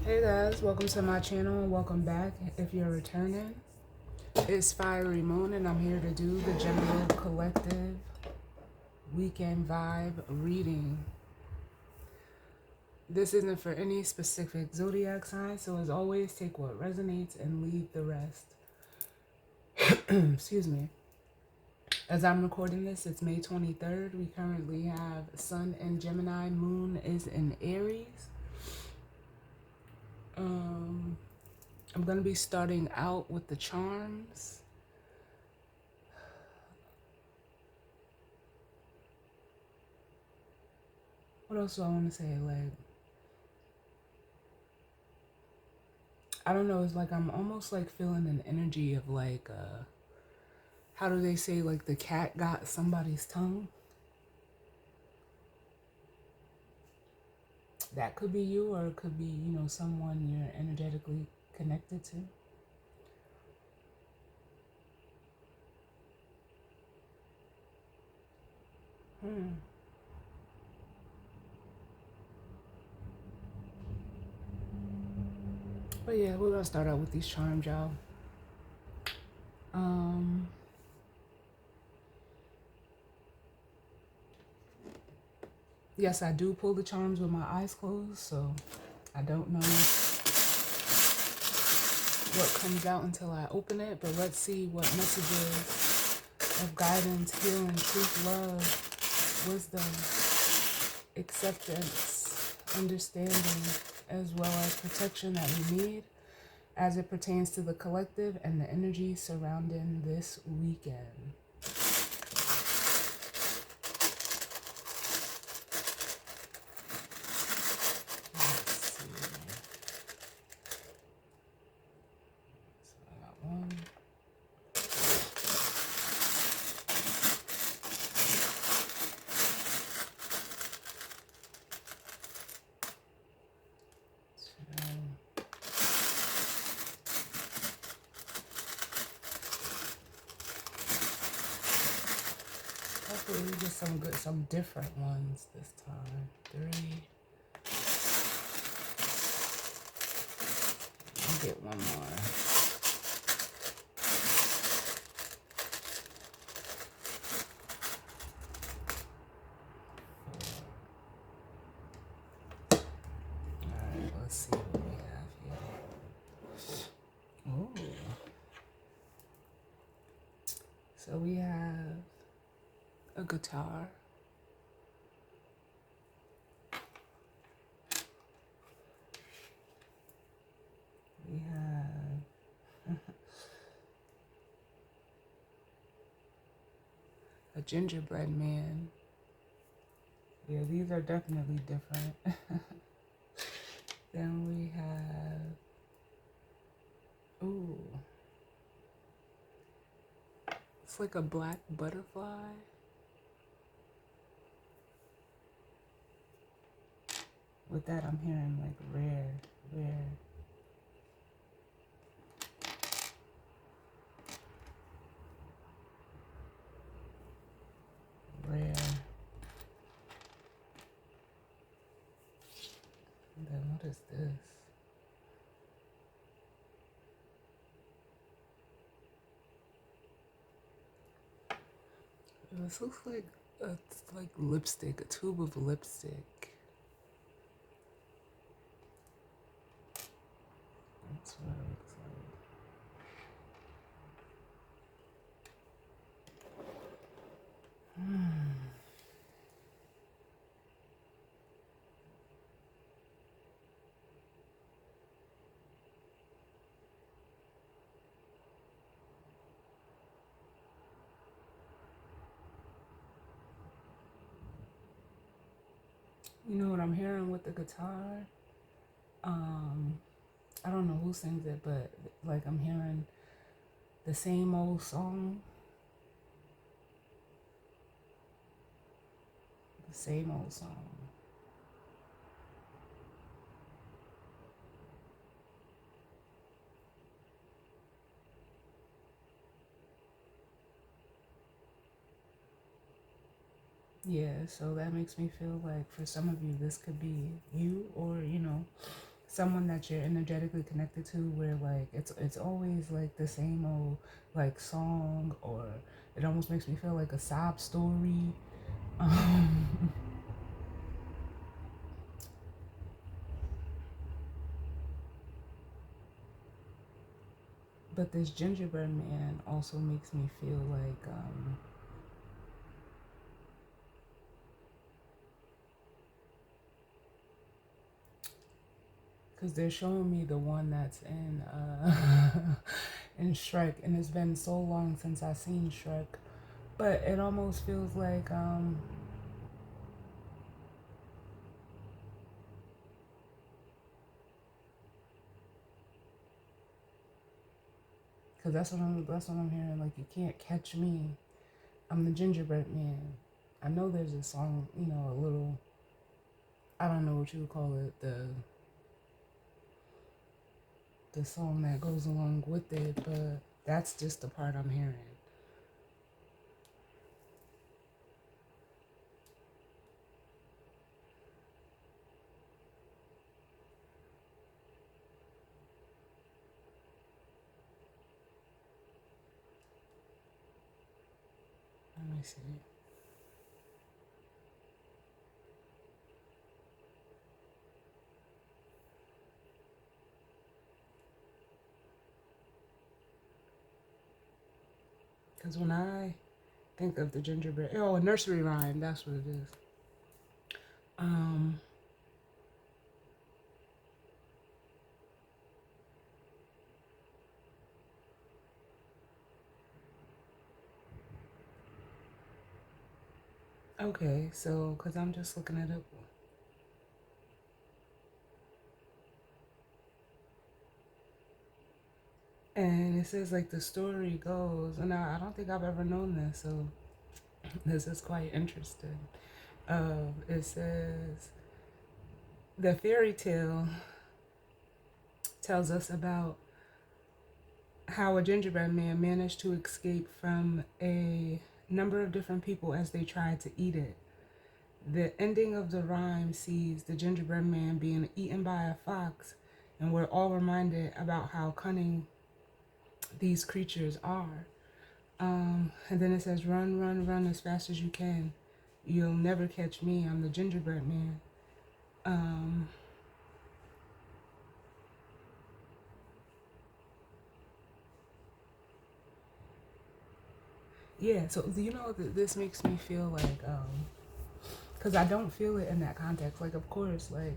Hey guys, welcome to my channel and welcome back if you're returning. It's Fiery Moon and I'm here to do the general collective weekend vibe reading. This isn't for any specific zodiac sign, so as always, take what resonates and leave the rest. Excuse me. As I'm recording this, it's May 23rd. We currently have Sun in Gemini, Moon is in Aries. I'm going to be starting out with the charms. What else do I want to say? I don't know. It's like I'm almost like feeling an energy of how do they say, like the cat got somebody's tongue? That could be you, or it could be, someone you're energetically connected to. But yeah, we're gonna start out with these charms, y'all. Yes, I do pull the charms with my eyes closed, so I don't know what comes out until I open it, but let's see what messages of guidance, healing, truth, love, wisdom, acceptance, understanding, as well as protection that we need as it pertains to the collective and the energy surrounding this weekend. Hopefully we get some different ones this time. 3. I'll get one more. Alright, let's see what we have here. Ooh. So we have a guitar. We have a gingerbread man. Yeah, these are definitely different. Then we have, ooh, it's like a black butterfly. With that, I'm hearing like rare. And then what is this? This looks like lipstick, a tube of lipstick. That's what it looks like. You know what I'm hearing with the guitar? I don't know who sings it, but like I'm hearing the same old song. The same old song. Yeah, so that makes me feel like for some of you, this could be you, or, someone that you're energetically connected to, where like it's always like the same old like song, or it almost makes me feel like a sob story. um but this gingerbread man also makes me feel like because they're showing me the one that's in in Shrek, and it's been so long since I've seen Shrek, but it almost feels like because that's what I'm hearing. Like, you can't catch me. I'm the gingerbread man. I know there's a song, a little. I don't know what you would call it. The song that goes along with it, but that's just the part I'm hearing. Let me see. Because when I think of the gingerbread, oh, a nursery rhyme. That's what it is. Um. Okay, so because I'm just looking it up, and it says like the story goes, and I don't think I've ever known this, so this is quite interesting. It says the fairy tale tells us about how a gingerbread man managed to escape from a number of different people as they tried to eat it. The ending of the rhyme sees the gingerbread man being eaten by a fox, and we're all reminded about how cunning these creatures are. And then it says, run, run, run as fast as you can. You'll never catch me. I'm the gingerbread man. Um, yeah, so this makes me feel like, because I don't feel it in that context. Like, of course, like,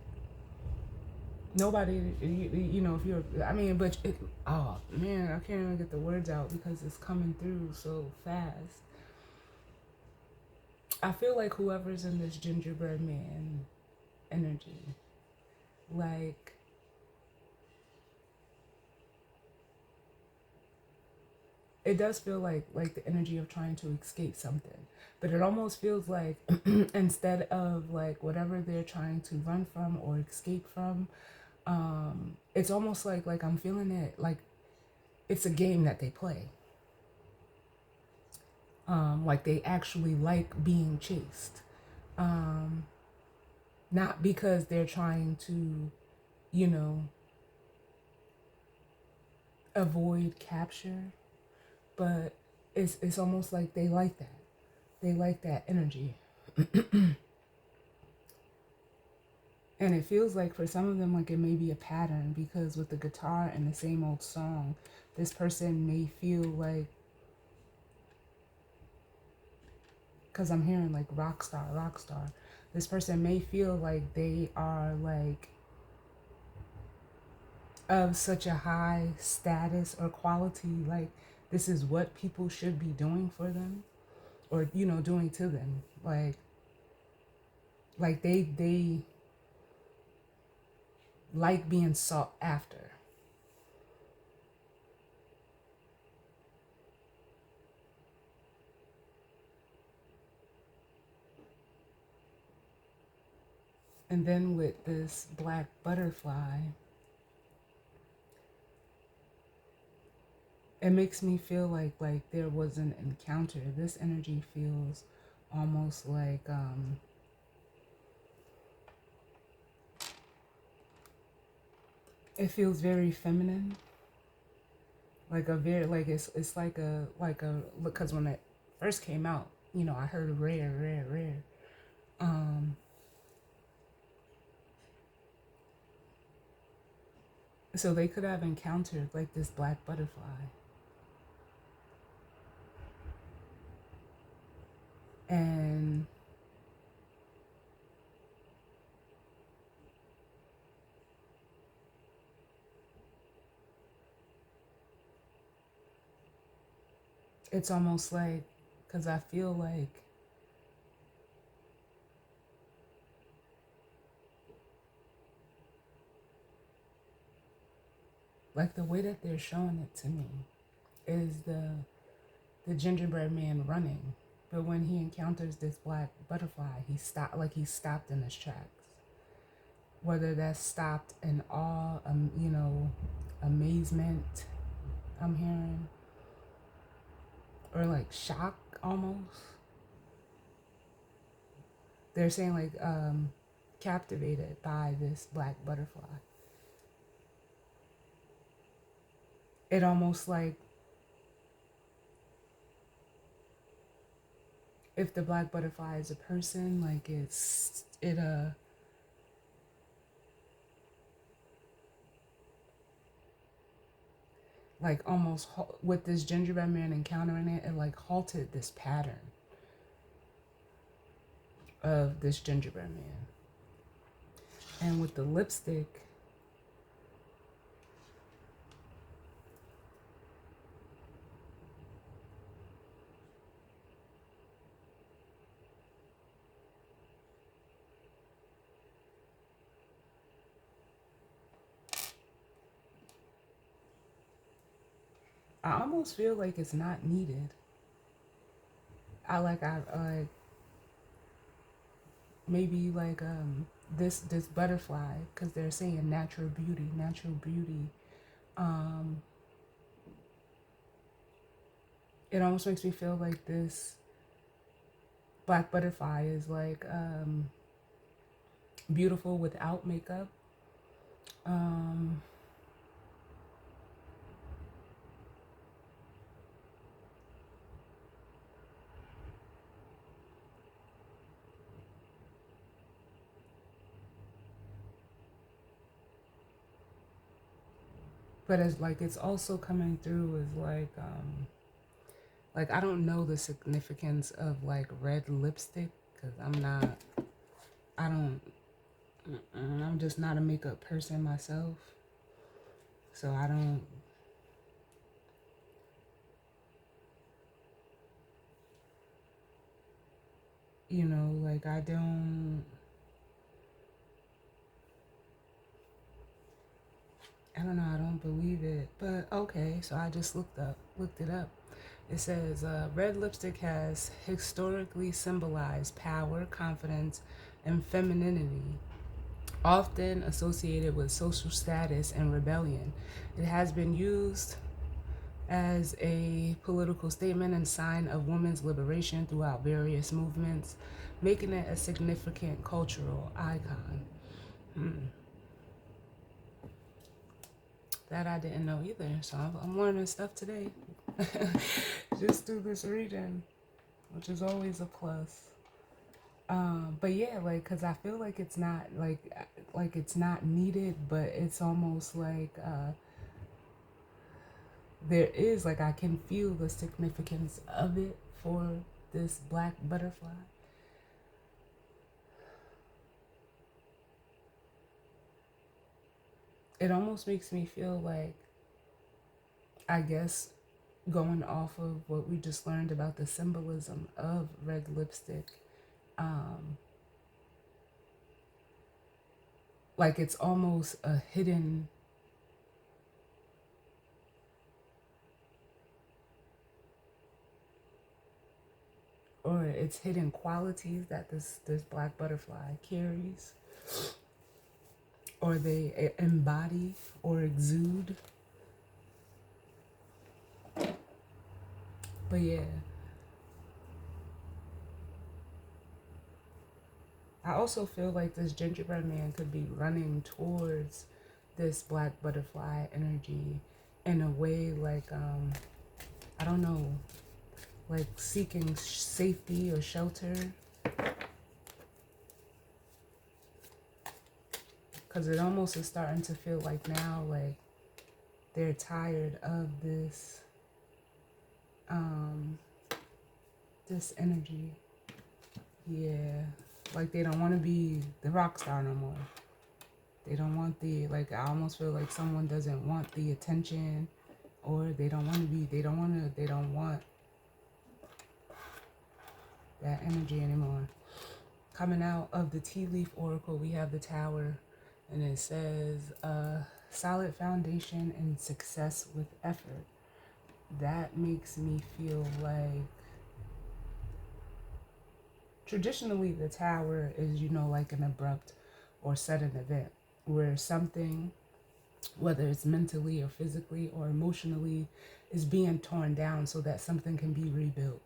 nobody, if you're, I mean, but, oh, man, I can't even get the words out because it's coming through so fast. I feel like whoever's in this gingerbread man energy, like, it does feel like the energy of trying to escape something, but it almost feels like instead of like whatever they're trying to run from or escape from, it's almost like I'm feeling it like it's a game that they play. Like they actually like being chased, um, not because they're trying to, you know, avoid capture, but it's almost like they like that. They like that energy. And it feels like for some of them, like it may be a pattern because with the guitar and the same old song, this person may feel like, because I'm hearing like rock star, rock star, this person may feel like they are like of such a high status or quality, like this is what people should be doing for them or, doing to them. Like they like being sought after. And then with this black butterfly, it makes me feel like there was an encounter. This energy feels almost like It feels very feminine, like a very it's like a because when it first came out, I heard rare, rare, rare. Um, so they could have encountered like this black butterfly, and it's almost like, because I feel like the way that they're showing it to me is the gingerbread man running, but when he encounters this black butterfly, he's stopped in his tracks. Whether that's stopped in awe, amazement, I'm hearing, or like shock almost. They're saying like captivated by this black butterfly. It almost like if the black butterfly is a person, like like almost with this gingerbread man encountering it, it like halted this pattern of this gingerbread man. And with the lipstick, I almost feel like it's not needed. I maybe like this butterfly, because they're saying natural beauty. Um, it almost makes me feel like this black butterfly is like beautiful without makeup. Um, but as like it's also coming through as like I don't know the significance of like red lipstick because I don't I'm just not a makeup person myself, so I don't, like I don't know, I don't believe it. But okay, so I just looked it up. It says red lipstick has historically symbolized power, confidence, and femininity, often associated with social status and rebellion. It has been used as a political statement and sign of women's liberation throughout various movements, making it a significant cultural icon. Hmm. That I didn't know either, so I'm learning stuff today. Just through this reading, which is always a plus. But yeah, like, cause I feel like it's not like it's not needed, but it's almost like there is like I can feel the significance of it for this black butterfly. It almost makes me feel like, I guess, going off of what we just learned about the symbolism of red lipstick, um, like it's almost a hidden, or it's hidden qualities that this black butterfly carries, or they embody or exude. But yeah, I also feel like this gingerbread man could be running towards this black butterfly energy in a way like, I don't know, like seeking safety or shelter. Because it almost is starting to feel like now, like they're tired of this energy. Yeah, like they don't want to be the rock star no more. They don't want like, I almost feel like someone doesn't want the attention, or they don't want that energy anymore. Coming out of the tea leaf oracle, we have the Tower, and it says, solid foundation and success with effort. That makes me feel like, traditionally the Tower is, like an abrupt or sudden event where something, whether it's mentally or physically or emotionally, is being torn down so that something can be rebuilt.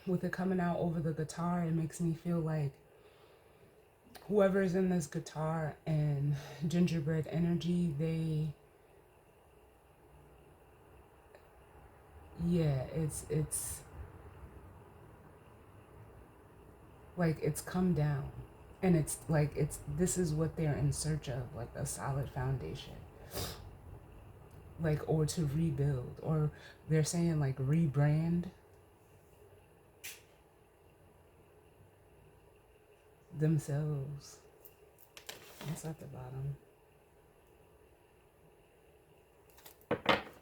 With it coming out over the guitar, it makes me feel like whoever is in this guitar and gingerbread energy, it's like it's come down, and it's like this is what they're in search of, like a solid foundation, like, or to rebuild, or they're saying like rebrand themselves. That's at the bottom.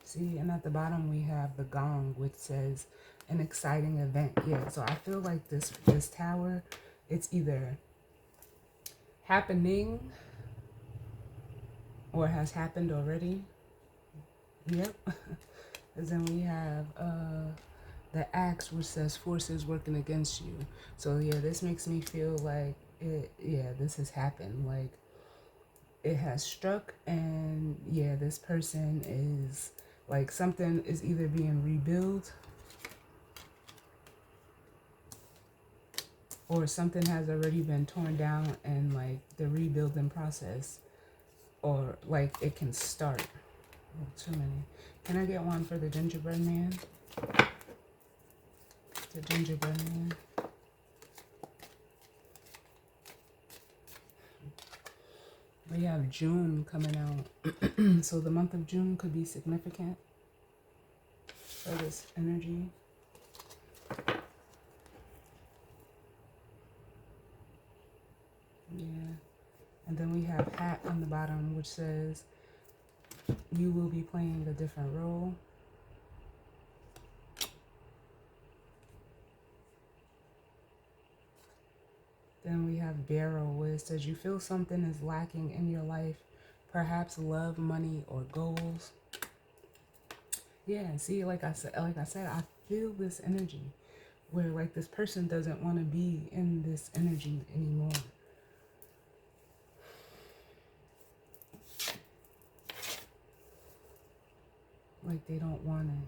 See, and at the bottom we have the gong, which says an exciting event. Yeah, so I feel like this Tower, it's either happening or has happened already. Yep. And then we have the Axe, which says forces working against you. So yeah, this makes me feel like this has happened. Like it has struck, and yeah, this person is like, something is either being rebuilt or something has already been torn down, and like the rebuilding process, or like it can start. Oh, too many. Can I get one for the gingerbread man? The gingerbread man. We have June coming out. So the month of June could be significant for this energy. Yeah. And then we have Hat on the bottom, which says you will be playing a different role. Then we have Barrel, where it says you feel something is lacking in your life, perhaps love, money, or goals. Yeah, see, like I said, I feel this energy where like this person doesn't want to be in this energy anymore. Like they don't want it.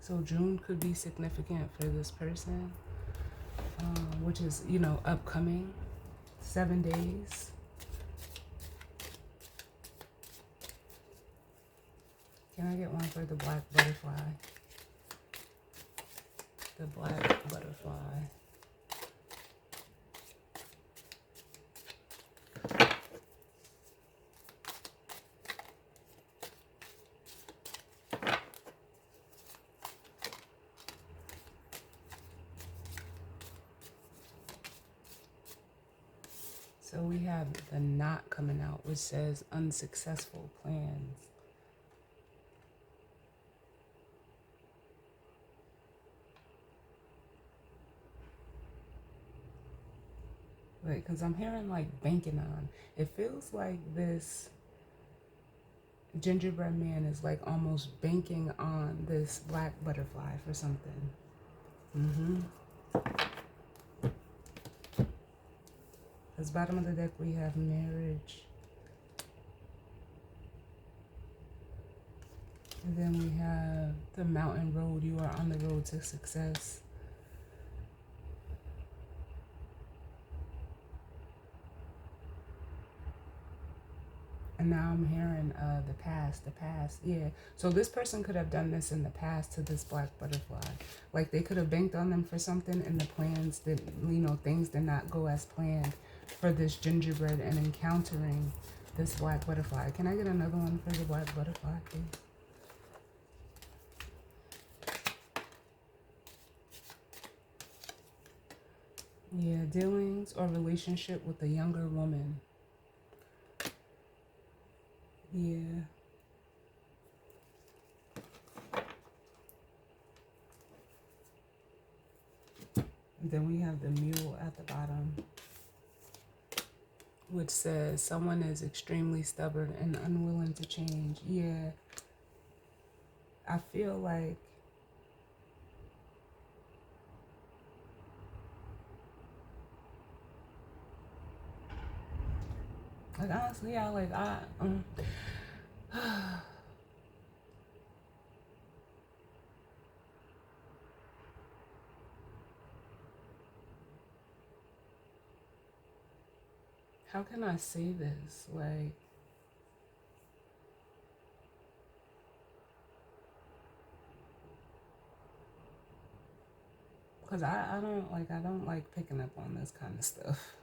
So June could be significant for this person, which is, upcoming, 7 days. Can I get one for the black butterfly? The black butterfly. So we have the knot coming out, which says unsuccessful plans. Right, because I'm hearing like banking on. It feels like this gingerbread man is like almost banking on this black butterfly for something. Because bottom of the deck we have marriage. And then we have the mountain road. You are on the road to success. And now I'm hearing the past, yeah. So this person could have done this in the past to this black butterfly. Like they could have banked on them for something and the plans that, things did not go as planned for this gingerbread and encountering this black butterfly. Can I get another one for the black butterfly, please? Yeah, dealings or relationship with a younger woman. Yeah. And then we have the mule at the bottom, which says someone is extremely stubborn and unwilling to change. Yeah. I feel like honestly, how can I say this? Like, because I don't like picking up on this kind of stuff.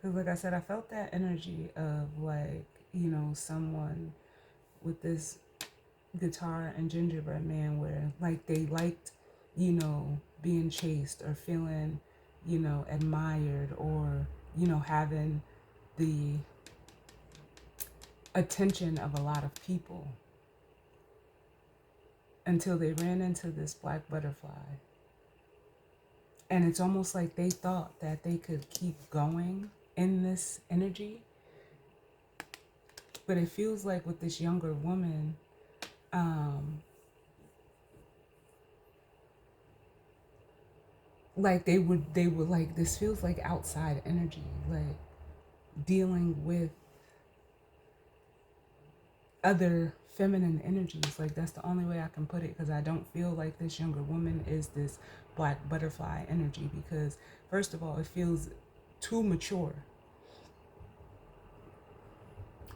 Because, like I said, I felt that energy of, like, someone with this guitar and gingerbread man where, like, they liked, being chased or feeling, admired or, having the attention of a lot of people until they ran into this black butterfly. And it's almost like they thought that they could keep going in this energy. But it feels like with this younger woman, like they would like, this feels like outside energy, like dealing with other feminine energies. Like that's the only way I can put it, because I don't feel like this younger woman is this black butterfly energy, because first of all, it feels too mature.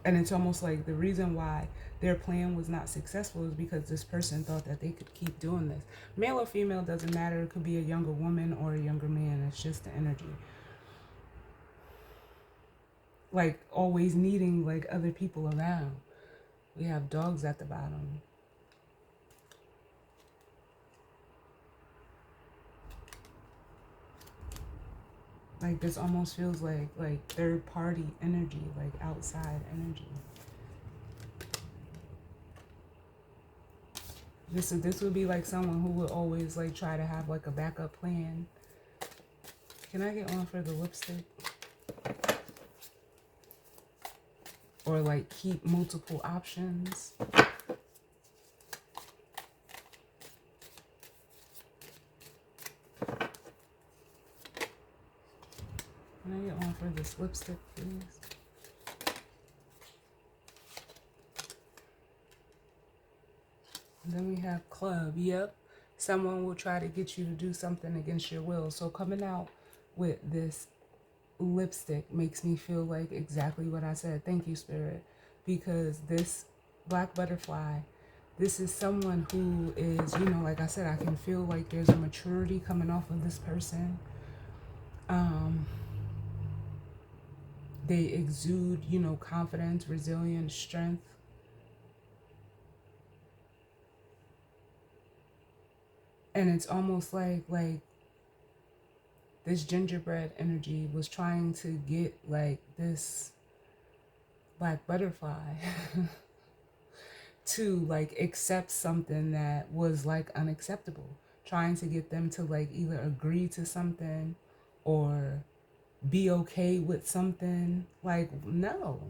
And it's almost like the reason why their plan was not successful is because this person thought that they could keep doing this. Male or female doesn't matter. It could be a younger woman or a younger man. It's just the energy. Like always needing like other people around. We have dogs at the bottom. Like this almost feels like third party energy, like outside energy. This would be like someone who would always like try to have like a backup plan. Can I get one for the lipstick? Or like keep multiple options. Can I get one for this lipstick, please? And then we have club. Yep. Someone will try to get you to do something against your will. So coming out with this lipstick makes me feel like exactly what I said. Thank you, Spirit. Because this black butterfly, this is someone who is, like I said, I can feel like there's a maturity coming off of this person. They exude, confidence, resilience, strength. And it's almost like this gingerbread energy was trying to get like this black butterfly to like accept something that was like unacceptable, trying to get them to like either agree to something or be okay with something. Like, no.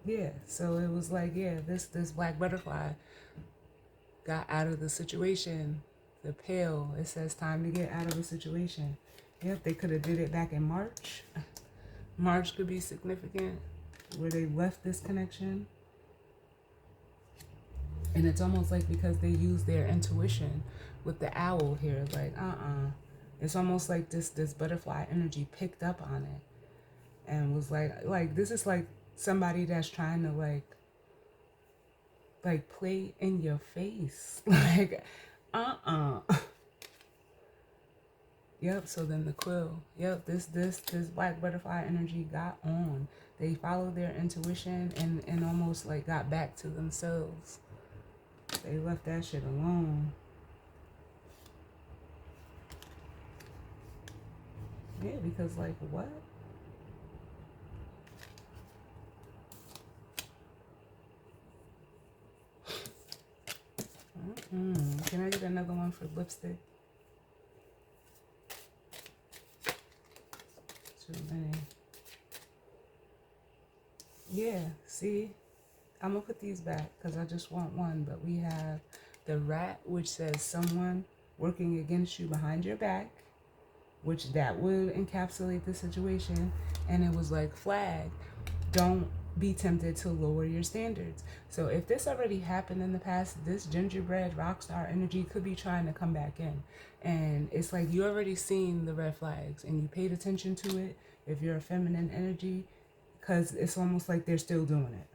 Yeah, so it was like, yeah, this black butterfly got out of the situation. The pill, it says time to get out of the situation. Yep, they could have did it back in March. March could be significant, where they left this connection. And it's almost like because they use their intuition with the owl here, like it's almost like this butterfly energy picked up on it and was like this is like somebody that's trying to like play in your face. Like Yep, so then the quill. Yep, this black butterfly energy got on. They followed their intuition and almost like got back to themselves. They left that shit alone. Yeah, because like what? Can I get another one for lipstick? Too many. Yeah, see? I'm gonna put these back because I just want one, but we have the rat, which says someone working against you behind your back, which that would encapsulate the situation. And it was like, flag, don't be tempted to lower your standards. So if this already happened in the past, this gingerbread rock star energy could be trying to come back in. And it's like you already seen the red flags and you paid attention to it if you're a feminine energy, because it's almost like they're still doing it.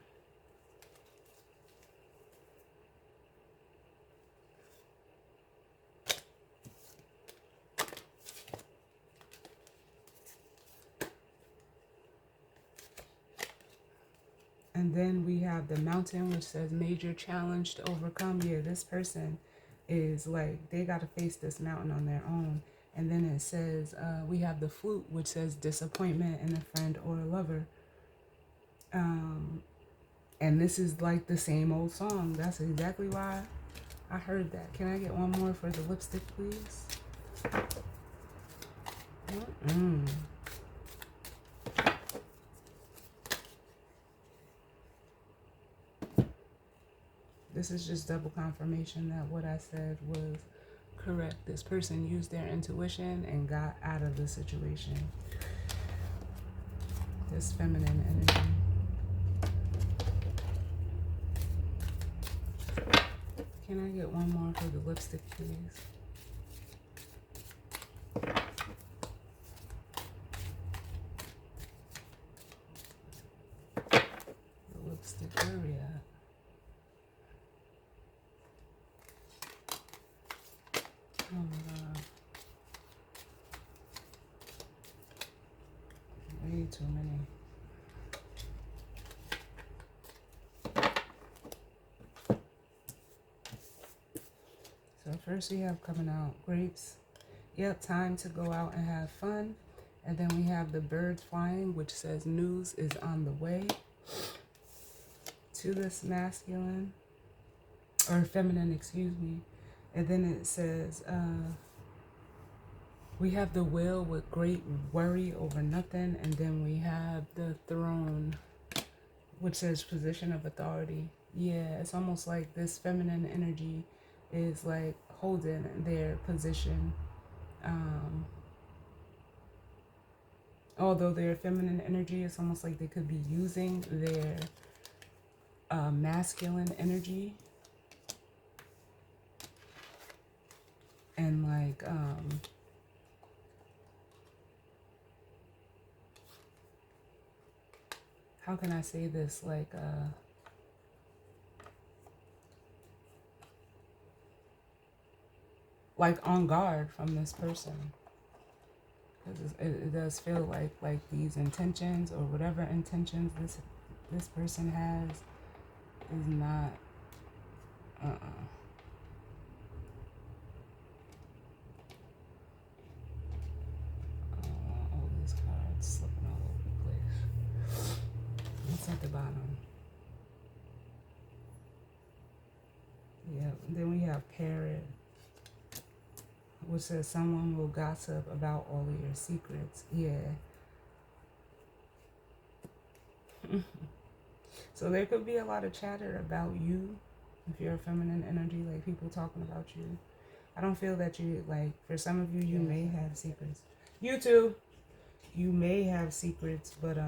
And then we have the mountain, which says major challenge to overcome. Yeah, this person is like, they got to face this mountain on their own. And then it says, we have the flute, which says disappointment in a friend or a lover. And this is like the same old song. That's exactly why I heard that. Can I get one more for the lipstick, please? This is just double confirmation that what I said was correct. This person used their intuition and got out of the situation. This feminine energy. Can I get one more for the lipstick, please? The lipstick, where we at? Oh my god. Way too many. So first we have coming out grapes. Yep, time to go out and have fun. And then we have the birds flying, which says news is on the way to this masculine or feminine, excuse me. And then it says we have the wheel with great worry over nothing. And then we have the throne, which says position of authority. Yeah, it's almost like this feminine energy is like holding their position. Although their feminine energy, it's almost like they could be using their masculine energy and like how can I say this, like on guard from this person, because it does feel like these intentions or whatever intentions this person has is not I don't want all these cards slipping all over the place. It's at the bottom. Yeah, then we have parrot, which says someone will gossip about all of your secrets. Yeah. So there could be a lot of chatter about you if you're a feminine energy, like people talking about you. I don't feel that you, like, for some of you, you may have secrets. You too. You may have secrets, but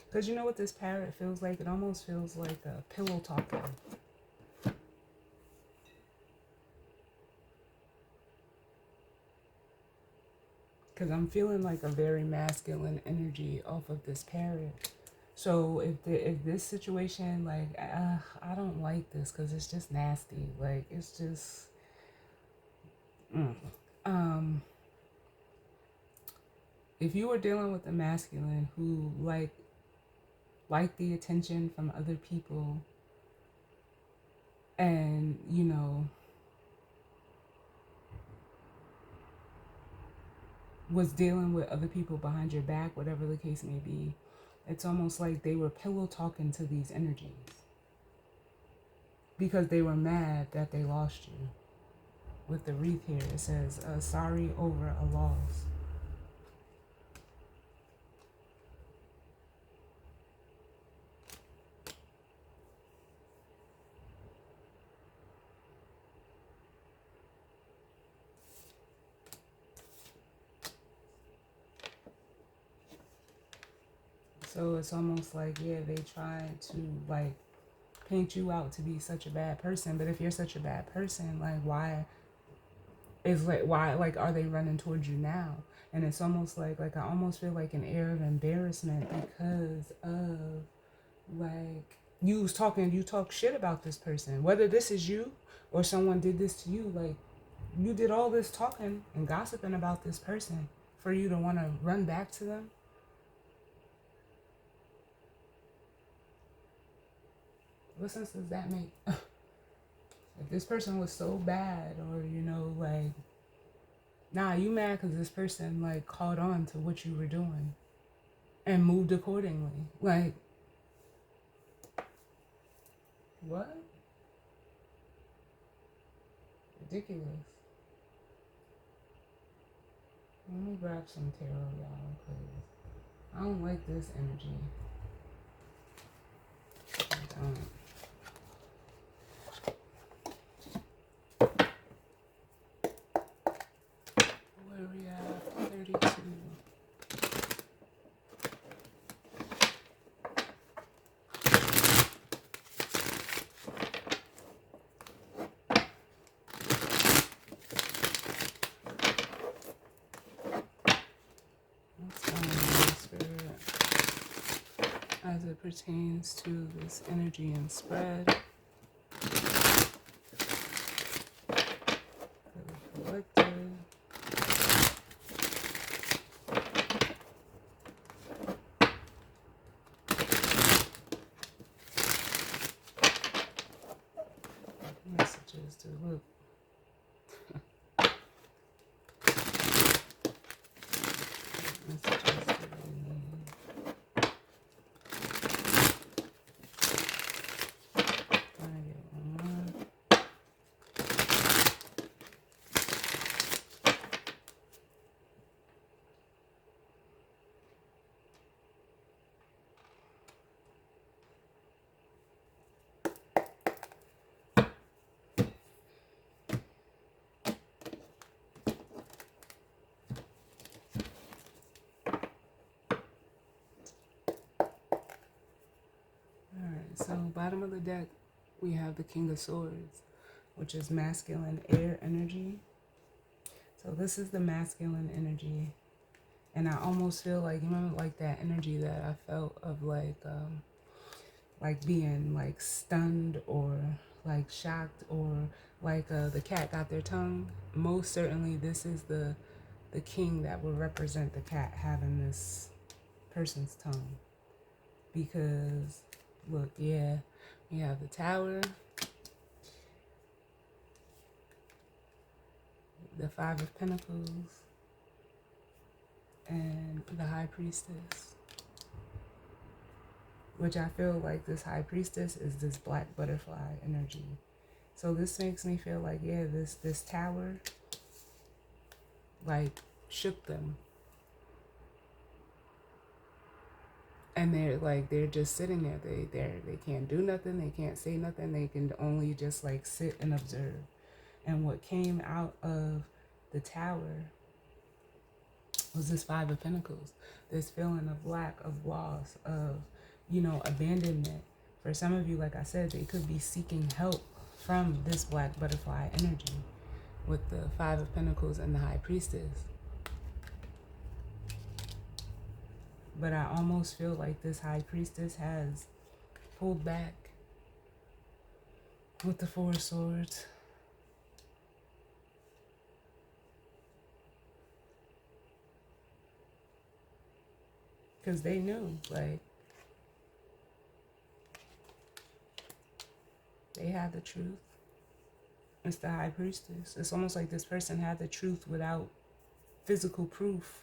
Because you know what this parrot feels like? It almost feels like a pillow talking. Because I'm feeling like a very masculine energy off of this parrot. So if this situation, like, I don't like this because it's just nasty. Like, it's just, um, if you were dealing with a masculine who like the attention from other people, and you know was dealing with other people behind your back, whatever the case may be, it's almost like they were pillow talking to these energies because they were mad that they lost you. With the wreath here, it says, sorry over a loss. So it's almost like, yeah, they tried to like paint you out to be such a bad person. But if you're such a bad person, like why like are they running towards you now? And it's almost like I almost feel like an air of embarrassment because of like you talk shit about this person. Whether this is you or someone did this to you, like you did all this talking and gossiping about this person for you to want to run back to them. What sense does that make? If this person was so bad, or like, nah, you mad because this person like caught on to what you were doing and moved accordingly. Like, what? Ridiculous. Let me grab some tarot, y'all, because I don't like this energy. I don't. Where are we at? 32. What's going on, Spirit? As it pertains to this energy and spread. Collective. Messages to look. Messages to So bottom of the deck, we have the King of Swords, which is masculine air energy. So this is the masculine energy. And I almost feel like, you remember like that energy that I felt of like being like stunned or like shocked, or like the cat got their tongue. Most certainly this is the king that will represent the cat having this person's tongue. Because look, yeah, we have the Tower, the Five of Pentacles, and the High Priestess. Which I feel like this High Priestess is this black butterfly energy. So this makes me feel like, yeah, this Tower like shook them. And they're just sitting there. They can't do nothing. They can't say nothing. They can only just like sit and observe. And what came out of the Tower was this Five of Pentacles. This feeling of lack, of loss, of abandonment. For some of you, like I said, they could be seeking help from this black butterfly energy with the Five of Pentacles and the High Priestess. But I almost feel like this High Priestess has pulled back with the Four of Swords. Because they knew, like, they had the truth. It's the High Priestess. It's almost like this person had the truth without physical proof.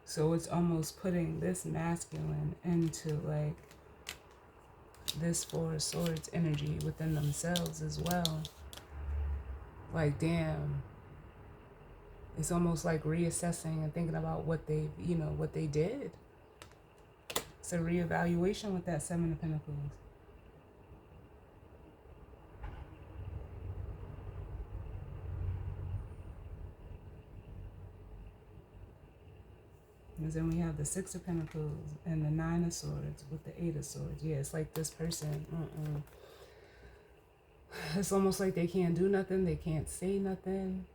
So it's almost putting this masculine into like this Four of Swords energy within themselves as well. Like, damn. It's almost like reassessing and thinking about what they, what they did. It's a reevaluation with that Seven of Pentacles. And then we have the Six of Pentacles and the Nine of Swords with the Eight of Swords. Yeah, it's like this person, it's almost like they can't do nothing. They can't say nothing.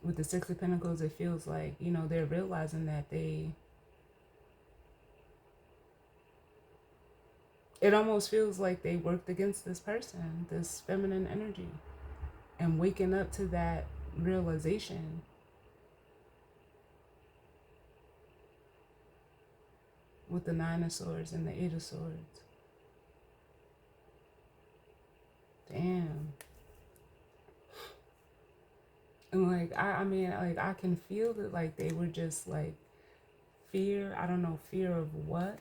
With the Six of Pentacles, it feels like, they're realizing that it almost feels like they worked against this person, this feminine energy, and waking up to that realization. With the Nine of Swords and the Eight of Swords. Damn. And like, I mean, like, I can feel that, like, they were just like fear. I don't know, fear of what?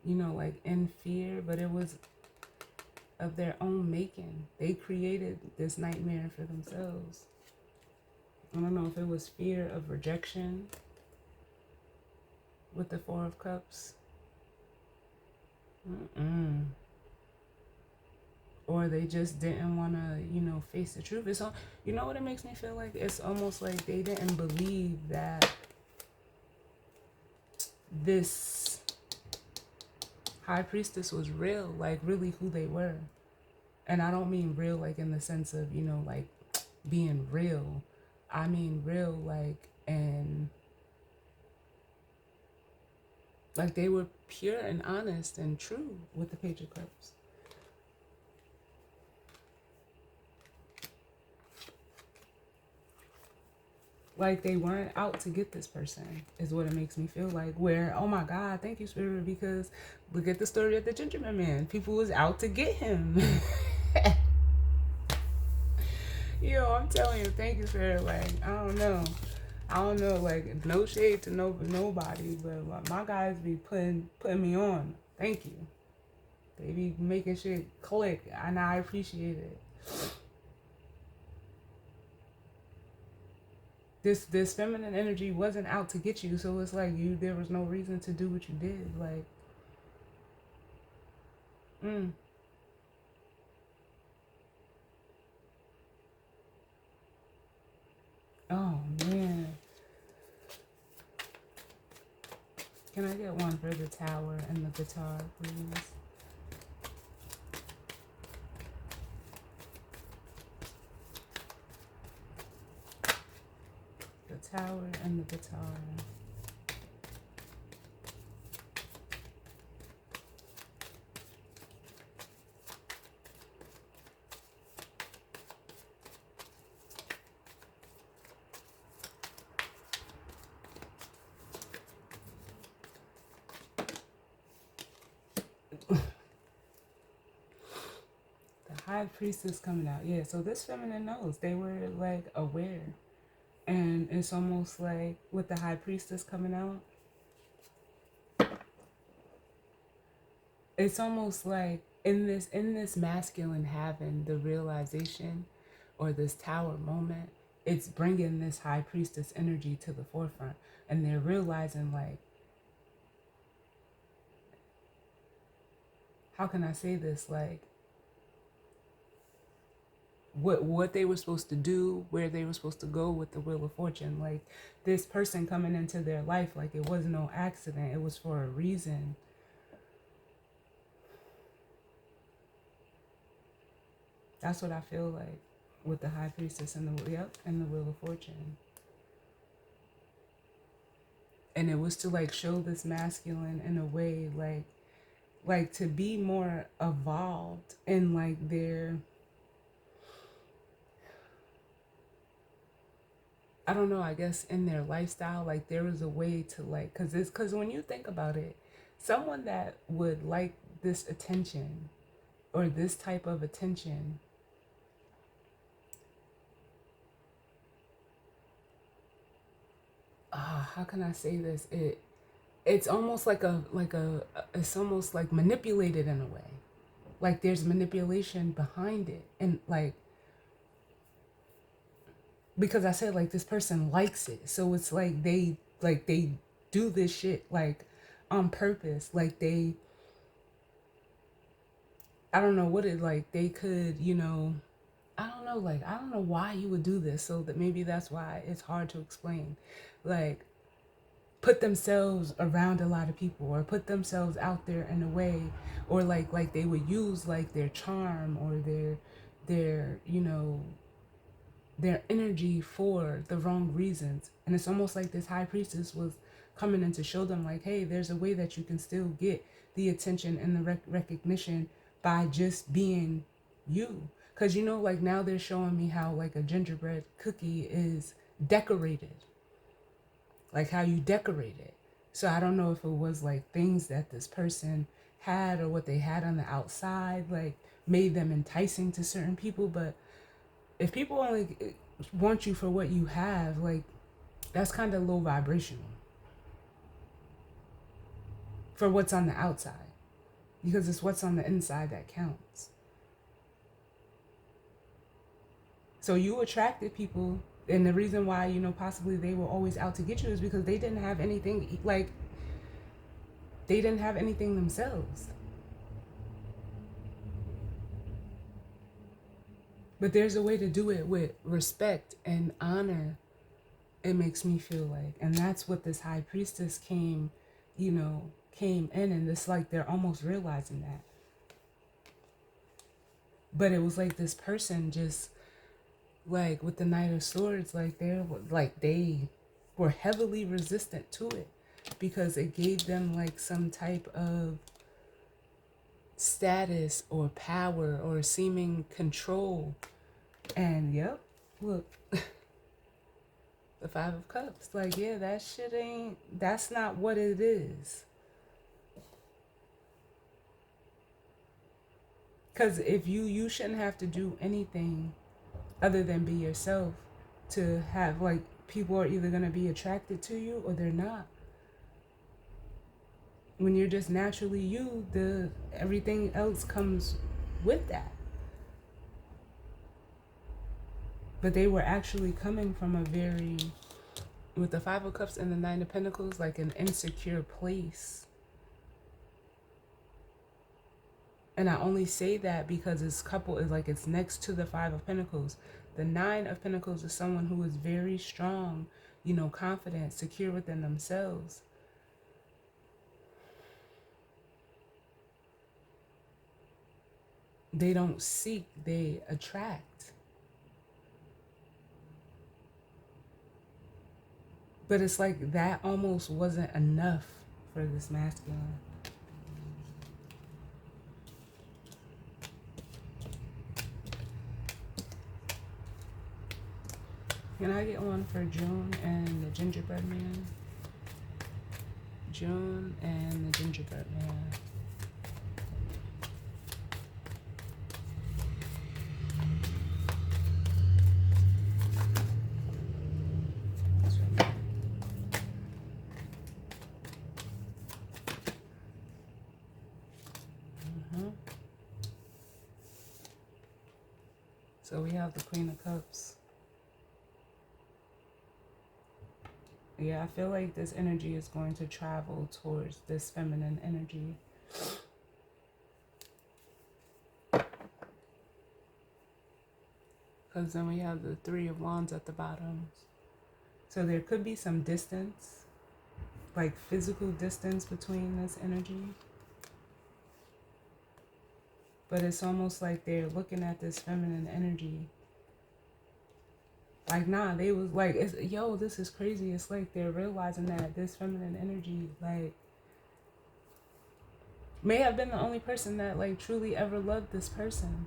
Like in fear, but it was of their own making. They created this nightmare for themselves. I don't know if it was fear of rejection with the Four of Cups. Or they just didn't want to, face the truth. It's all, you know what it makes me feel like? It's almost like they didn't believe that this High Priestess was real, like really who they were. And I don't mean real like in the sense of, like being real. I mean real like, and like they were pure and honest and true with the Page of Cups. Like they weren't out to get this person is what it makes me feel like. Where, oh my God, thank you, Spirit, because look at the story of the Gingerbread Man. People was out to get him. Yo, I'm telling you, thank you, Spirit. Like, I don't know, like no shade to nobody, but my guys be putting me on. Thank you. They be making shit click, and I appreciate it. This feminine energy wasn't out to get you, so it's like there was no reason to do what you did. Like, oh man. Can I get one for the Tower and the guitar, please? The Tower and the guitar. High Priestess coming out. Yeah, so this feminine knows. They were like aware. And it's almost like with the High Priestess coming out, it's almost like in this masculine having the realization or this Tower moment, it's bringing this High Priestess energy to the forefront. And they're realizing, like, how can I say this? Like, what they were supposed to do, where they were supposed to go with the Wheel of Fortune. Like this person coming into their life, like it was no accident. It was for a reason. That's what I feel like with the High Priestess and the Wheel of Fortune. And it was to like show this masculine in a way like to be more evolved in like their, I don't know, I guess in their lifestyle. Like there was a way to like, because when you think about it, someone that would like this attention or this type of attention, how can I say this? It's almost like it's almost like manipulated in a way. Like there's manipulation behind it. And like, because I said like this person likes it. So it's like they do this shit like on purpose. Like I don't know what it, like they could, I don't know, like I don't know why you would do this. So that maybe that's why it's hard to explain. Like put themselves around a lot of people or put themselves out there in a way, or like they would use like their charm or their their energy for the wrong reasons. And it's almost like this High Priestess was coming in to show them like, hey, there's a way that you can still get the attention and the recognition by just being you. Because like now they're showing me how like a gingerbread cookie is decorated, like how you decorate it. So I don't know if it was like things that this person had or what they had on the outside like made them enticing to certain people. But if people only want you for what you have, like that's kind of low vibrational for what's on the outside, because it's what's on the inside that counts. So you attracted people, and the reason why possibly they were always out to get you is because they didn't have anything, like they didn't have anything themselves. But there's a way to do it with respect and honor, it makes me feel like. And that's what this High Priestess came in, and it's like they're almost realizing that. But it was like this person just like with the Knight of Swords, like they were heavily resistant to it because it gave them like some type of status or power or seeming control. And yep, look, the Five of Cups, like, yeah, that shit that's not what it is. Because if you shouldn't have to do anything other than be yourself to have, like, people are either going to be attracted to you or they're not. When you're just naturally you, everything else comes with that. But they were actually coming from a very, with the Five of Cups and the Nine of Pentacles, like an insecure place. And I only say that because it's next to the Five of Pentacles. The Nine of Pentacles is someone who is very strong, confident, secure within themselves. They don't seek, they attract. But it's like that almost wasn't enough for this masculine. Can I get one for June and the Gingerbread Man? June and the Gingerbread Man. So we have the Queen of Cups. Yeah, I feel like this energy is going to travel towards this feminine energy. because then we have the Three of Wands at the bottom. So there could be some distance, like physical distance between this energy. But it's almost like they're looking at this feminine energy. Like, nah, they was like, yo, this is crazy. It's like they're realizing that this feminine energy, like, may have been the only person that, like, truly ever loved this person.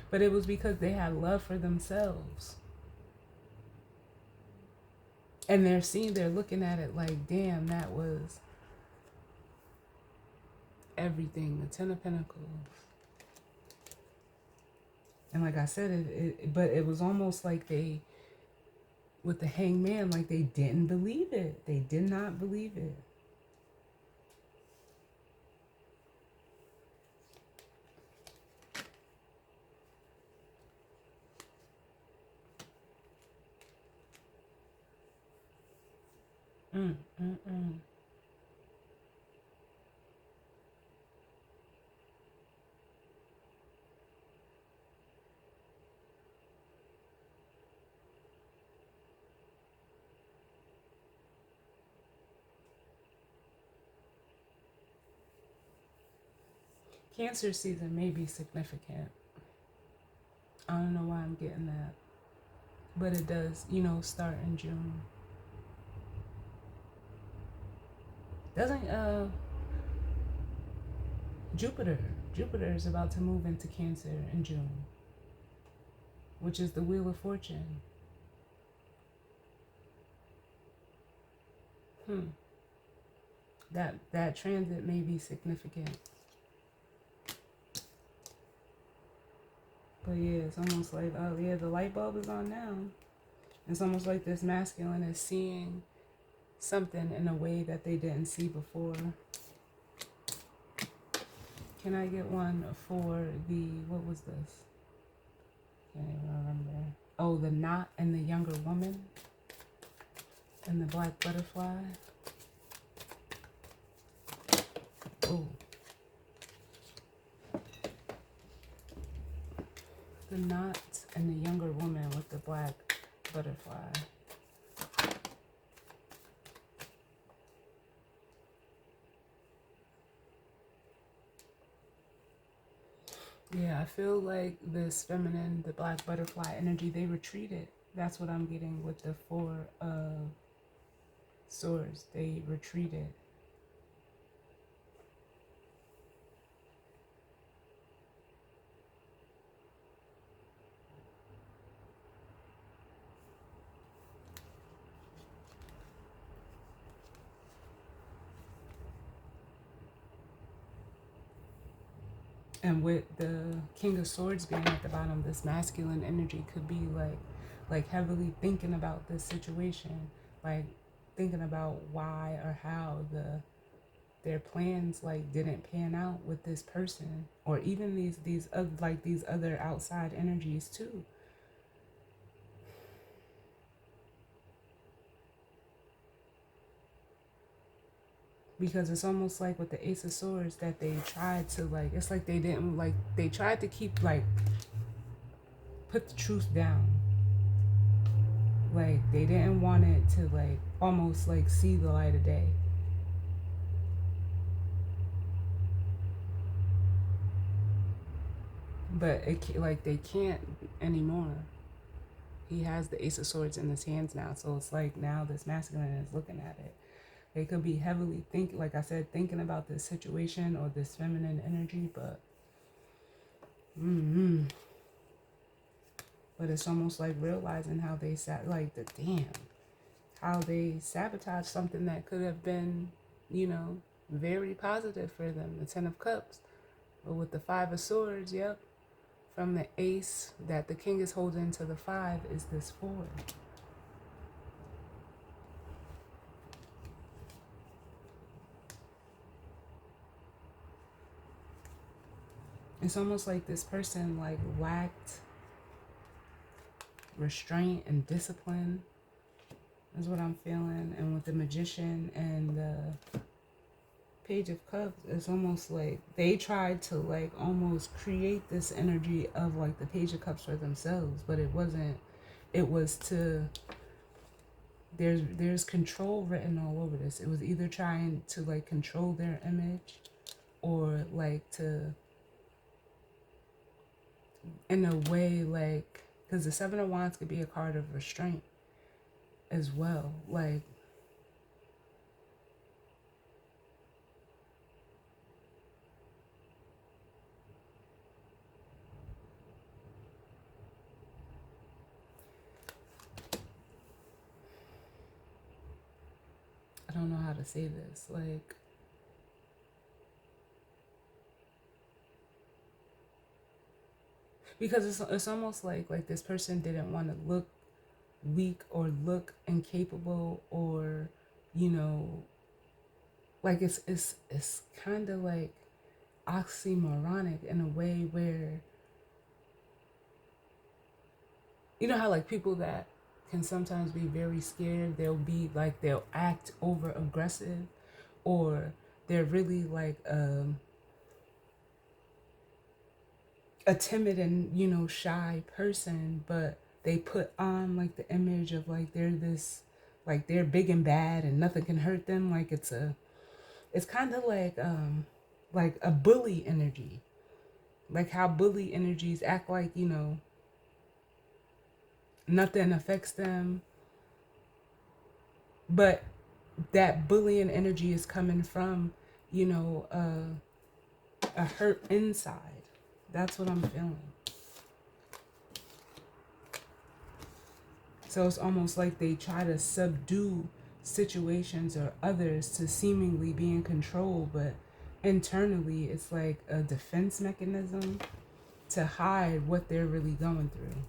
But it was because they had love for themselves. And they're looking at it like, damn, that was everything. The Ten of Pentacles. And like I said, but it was almost like they, with the Hangman, like they didn't believe it. They did not believe it. Mm, mm, mm. Cancer season may be significant. I don't know why I'm getting that. But it does, start in June. Doesn't Jupiter is about to move into Cancer in June, which is the Wheel of Fortune. That transit may be significant. But yeah, it's almost like, oh yeah, the light bulb is on now. It's almost like this masculine is seeing something in a way that they didn't see before. Can I get one for the, what was this? Can't even remember. Oh, the knot and the younger woman and the black butterfly. Oh. The knot and the younger woman with the black butterfly. Yeah, I feel like this feminine, the black butterfly energy, they retreated. That's what I'm getting with the Four of Swords. They retreated. And with the King of Swords being at the bottom, this masculine energy could be like heavily thinking about this situation, like thinking about why or how their plans like didn't pan out with this person, or even these other outside energies too. Because it's almost like with the Ace of Swords that they tried to like, it's like they didn't like, they tried to keep like, put the truth down. Like they didn't want it to like, almost like see the light of day. But it, like they can't anymore. He has the Ace of Swords in his hands now. So it's like now this masculine is looking at it. They could be heavily like I said, thinking about this situation or this feminine energy, but but it's almost like realizing how they how they sabotaged something that could have been, very positive for them. The Ten of Cups, but with the Five of Swords, yep, from the Ace that the King is holding to the Five is this Four. It's almost like this person like lacked restraint and discipline is what I'm feeling. And with the Magician and Page of Cups, it's almost like they tried to like almost create this energy of like the Page of Cups for themselves, but it wasn't. It was to there's control written all over this. It was either trying to like control their image or like to in a way like because the Seven of Wands could be a card of restraint as well. Like I don't know how to say this. Like because it's almost like this person didn't want to look weak or look incapable or you know like it's kind of like oxymoronic in a way where you know how like people that can sometimes be very scared, they'll be like they'll act over aggressive or they're really like a timid and you know shy person, but they put on like the image of like they're this like they're big and bad and nothing can hurt them. Like it's kind of like a bully energy, like how bully energies act like you know nothing affects them, but that bullying energy is coming from you know a hurt inside. That's what I'm feeling. So it's almost like they try to subdue situations or others to seemingly be in control, but internally it's like a defense mechanism to hide what they're really going through.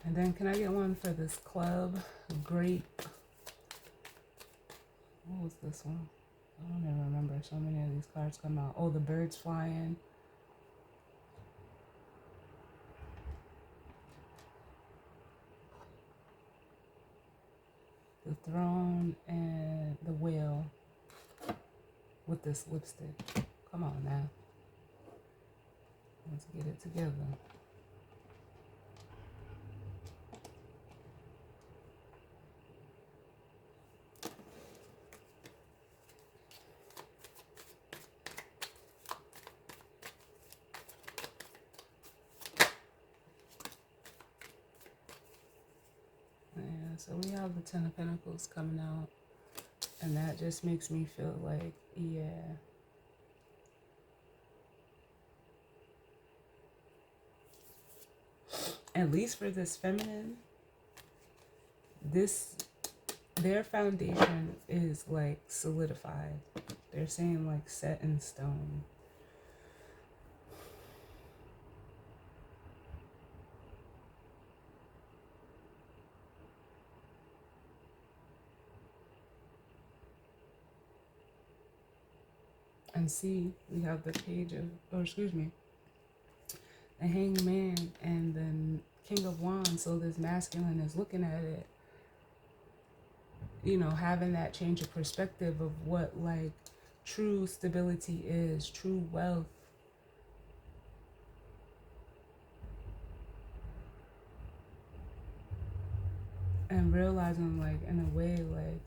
And then can I get one for this club? Great. What was this one? I don't even remember. So many of these cards come out. Oh, the birds flying. The throne and the whale with this lipstick. Come on now. Let's get it together. Yeah, so we have the Ten of Pentacles coming out. And that just makes me feel like, yeah. At least for this feminine, their foundation is like solidified. They're saying like set in stone. And see, we have the page of, or excuse me, the Hanged Man and the King of Wands. So this masculine is looking at it, you know, having that change of perspective of what like true stability is, true wealth. And realizing like in a way like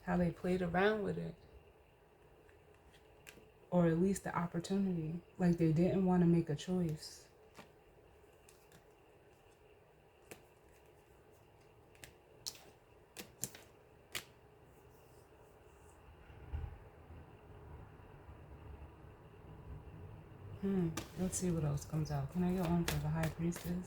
how they played around with it. Or at least the opportunity. Like they didn't want to make a choice. Let's see what else comes out. Can I get one for the High Priestess?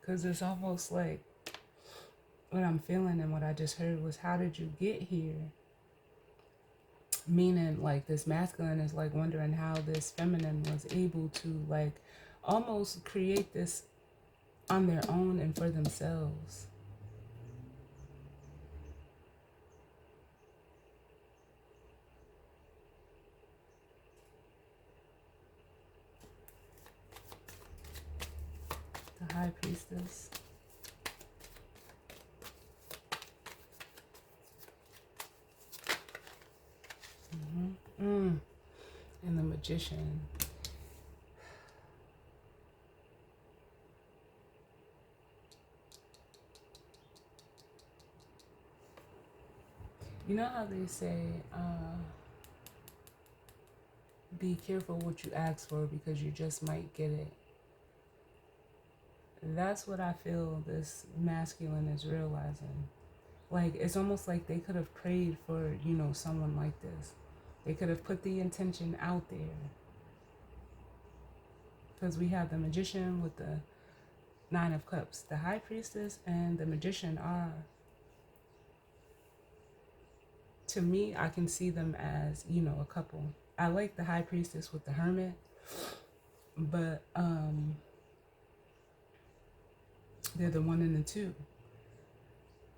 Because it's almost like what I'm feeling and what I just heard was, how did you get here? Meaning like this masculine is like wondering how this feminine was able to like almost create this on their own and for themselves. High Priestess. And the Magician. You know how they say, be careful what you ask for because you just might get it. That's what I feel this masculine is realizing. Like, it's almost like they could have prayed for, someone like this. They could have put the intention out there. Because we have the Magician with the Nine of Cups. The High Priestess and the Magician are, to me, I can see them as, a couple. I like the High Priestess with the Hermit, but they're the one and the two.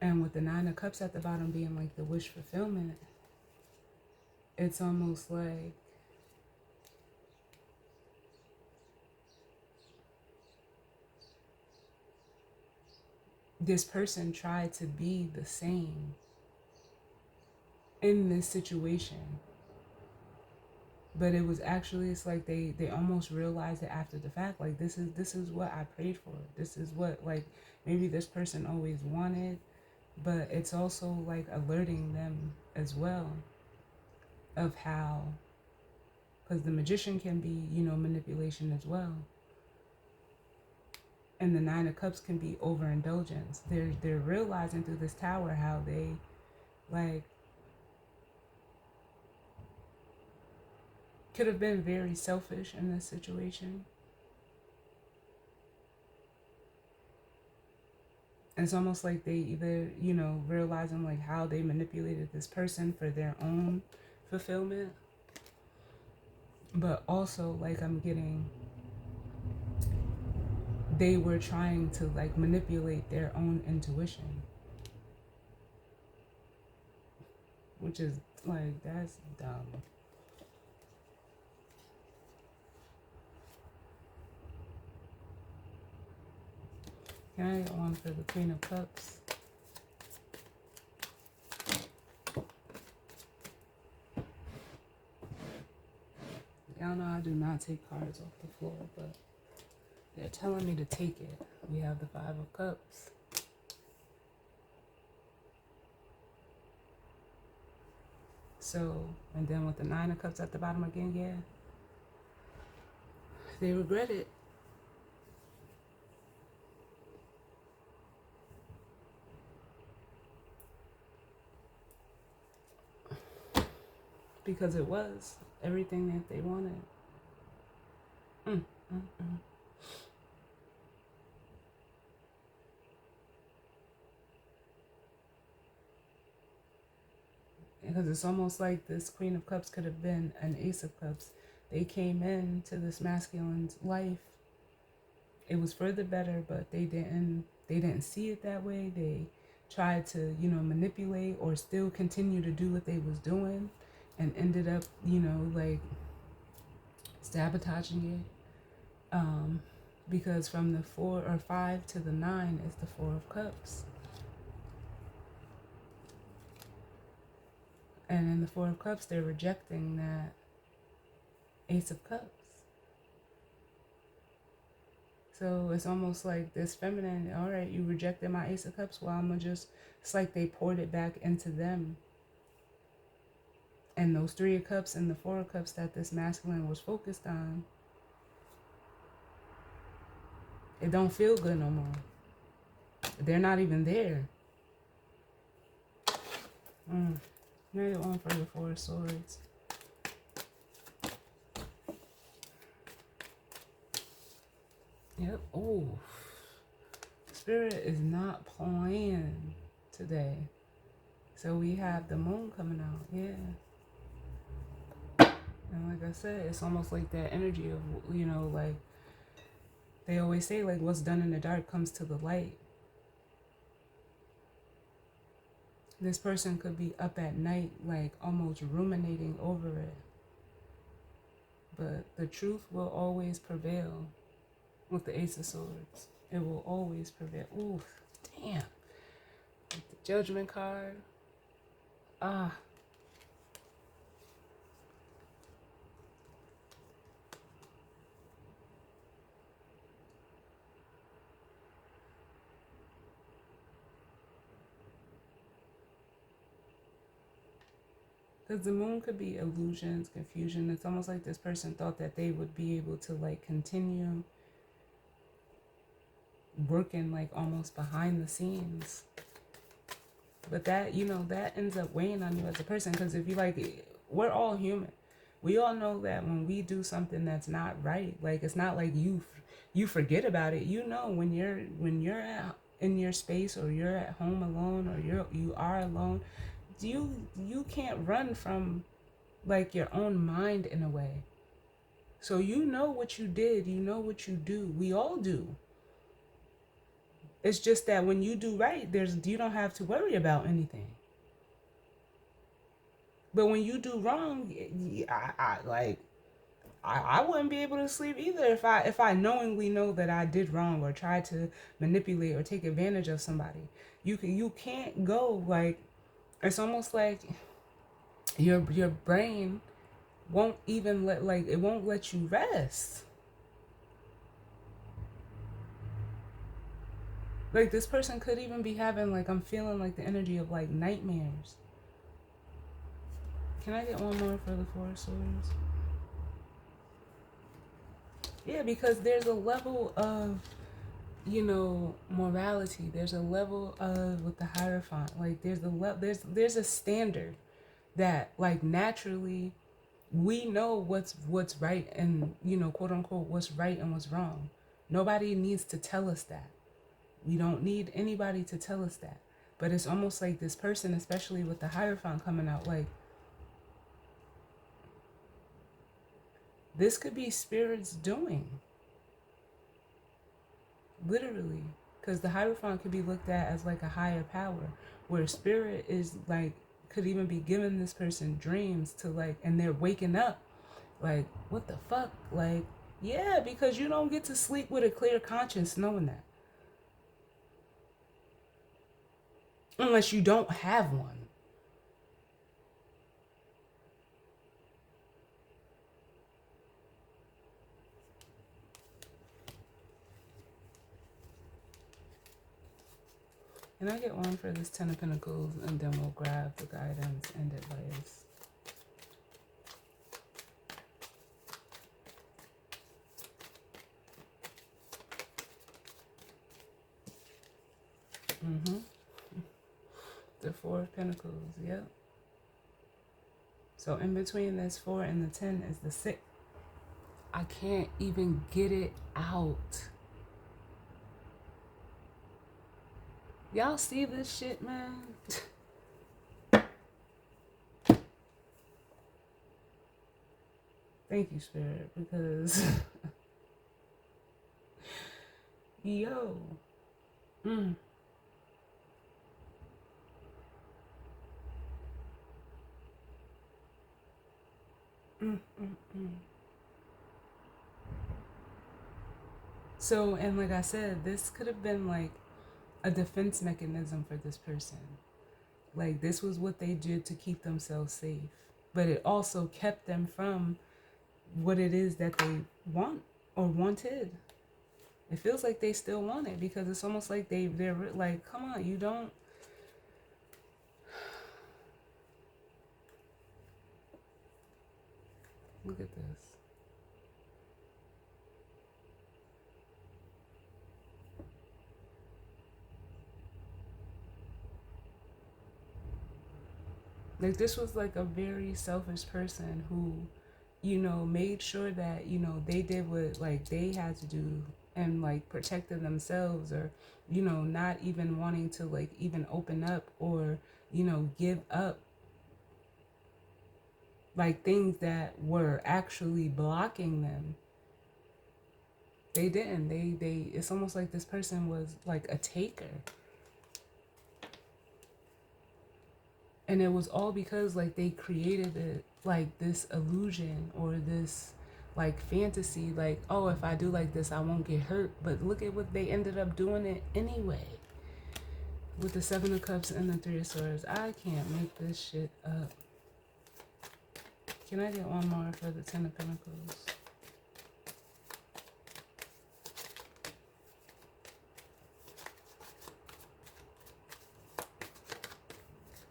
And with the Nine of Cups at the bottom being like the wish fulfillment, it's almost like this person tried to be the same in this situation. But it was actually, it's like they almost realized it after the fact. Like, this is what I prayed for. This is what, like, maybe this person always wanted. But it's also like alerting them as well of how, because the Magician can be, manipulation as well. And the Nine of Cups can be overindulgence. They're realizing through this tower how they, like, could have been very selfish in this situation. And it's almost like they either, realizing like how they manipulated this person for their own fulfillment. But also, like, I'm getting, they were trying to like manipulate their own intuition. Which is like, that's dumb. Can I get one for the Queen of Cups? Y'all know I do not take cards off the floor, but they're telling me to take it. We have the Five of Cups. So, and then with the Nine of Cups at the bottom again, yeah. They regret it. Because it was everything that they wanted. Because it's almost like this Queen of Cups could have been an Ace of Cups. They came into this masculine's life. It was for the better, but they didn't see it that way. They tried to, manipulate or still continue to do what they was doing, and ended up, like sabotaging it. Because from the 4 or 5 to the 9 is the Four of Cups. And in the Four of Cups, they're rejecting that Ace of Cups. So it's almost like this feminine, all right, you rejected my Ace of Cups, well, I'm going to just, it's like they poured it back into them. And those Three of Cups and the Four of Cups that this masculine was focused on, it don't feel good no more. They're not even there. Maybe one for the Four of Swords. Yep. Oh, Spirit is not playing today. So we have the moon coming out. Yeah. And like I said, it's almost like that energy of, like they always say, like, what's done in the dark comes to the light. This person could be up at night, like almost ruminating over it. But the truth will always prevail with the Ace of Swords. It will always prevail. Ooh, damn. The Judgment card. Ah. Because the moon could be illusions, confusion. It's almost like this person thought that they would be able to like continue working like almost behind the scenes. But that, you know, that ends up weighing on you as a person. Because if you like, we're all human. We all know that when we do something that's not right, like it's not like you forget about it. You know, when you're in your space, or you're at home alone, or you are alone, you can't run from like your own mind in a way. So you know what you did, you know what you do. We all do. It's just that when you do right, you don't have to worry about anything. But when you do wrong, I wouldn't be able to sleep either if I knowingly know that I did wrong or tried to manipulate or take advantage of somebody. You can't go like, it's almost like your brain won't even it won't let you rest. Like this person could even be having like, I'm feeling like the energy of like nightmares. Can I get one more for the Four of Swords? Yeah, because there's a level of, you know, morality. There's a level of, with the Hierophant, like there's a standard that like naturally we know what's right and, you know, quote unquote, what's right and what's wrong. Nobody needs to tell us that. We don't need anybody to tell us that. But it's almost like this person, especially with the Hierophant coming out, like this could be spirits doing. Literally. Because the Hierophant could be looked at as like a higher power, where spirit is like, could even be giving this person dreams to like, and they're waking up like, what the fuck? Like, yeah, because you don't get to sleep with a clear conscience knowing that. Unless you don't have one. And I get one for this Ten of Pentacles, and then we'll grab the guidance and advice. The Four of Pentacles, yep. So in between this 4 and the 10 is the 6. I can't even get it out. Y'all see this shit, man? Thank you, Spirit, because yo. So, and like I said, this could have been like a defense mechanism for this person. Like this was what they did to keep themselves safe. But it also kept them from what it is that they want or wanted. It feels like they still want it, because it's almost like they're like, come on, you don't. Look at this. Like this was like a very selfish person who, you know, made sure that, you know, they did what like they had to do and like protected themselves, or, you know, not even wanting to like even open up or, you know, give up like things that were actually blocking them. They didn't. They it's almost like this person was like a taker. And it was all because like they created it like this illusion or this like fantasy, like, oh, if I do like this, I won't get hurt. But look at what they ended up doing it anyway. With the Seven of Cups and the Three of Swords. I can't make this shit up. Can I get one more for the Ten of Pentacles?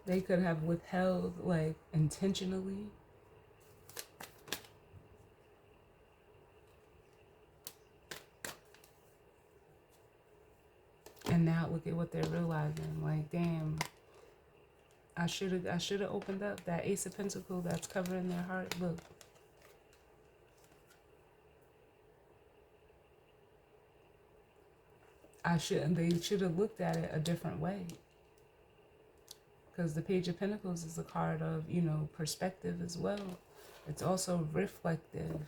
They could have withheld, like, intentionally. And now look at what they're realizing. Like, damn, I should have opened up that Ace of Pentacles that's covering their heart. Look. They should have looked at it a different way. Because the Page of Pentacles is a card of, you know, perspective as well. It's also reflective.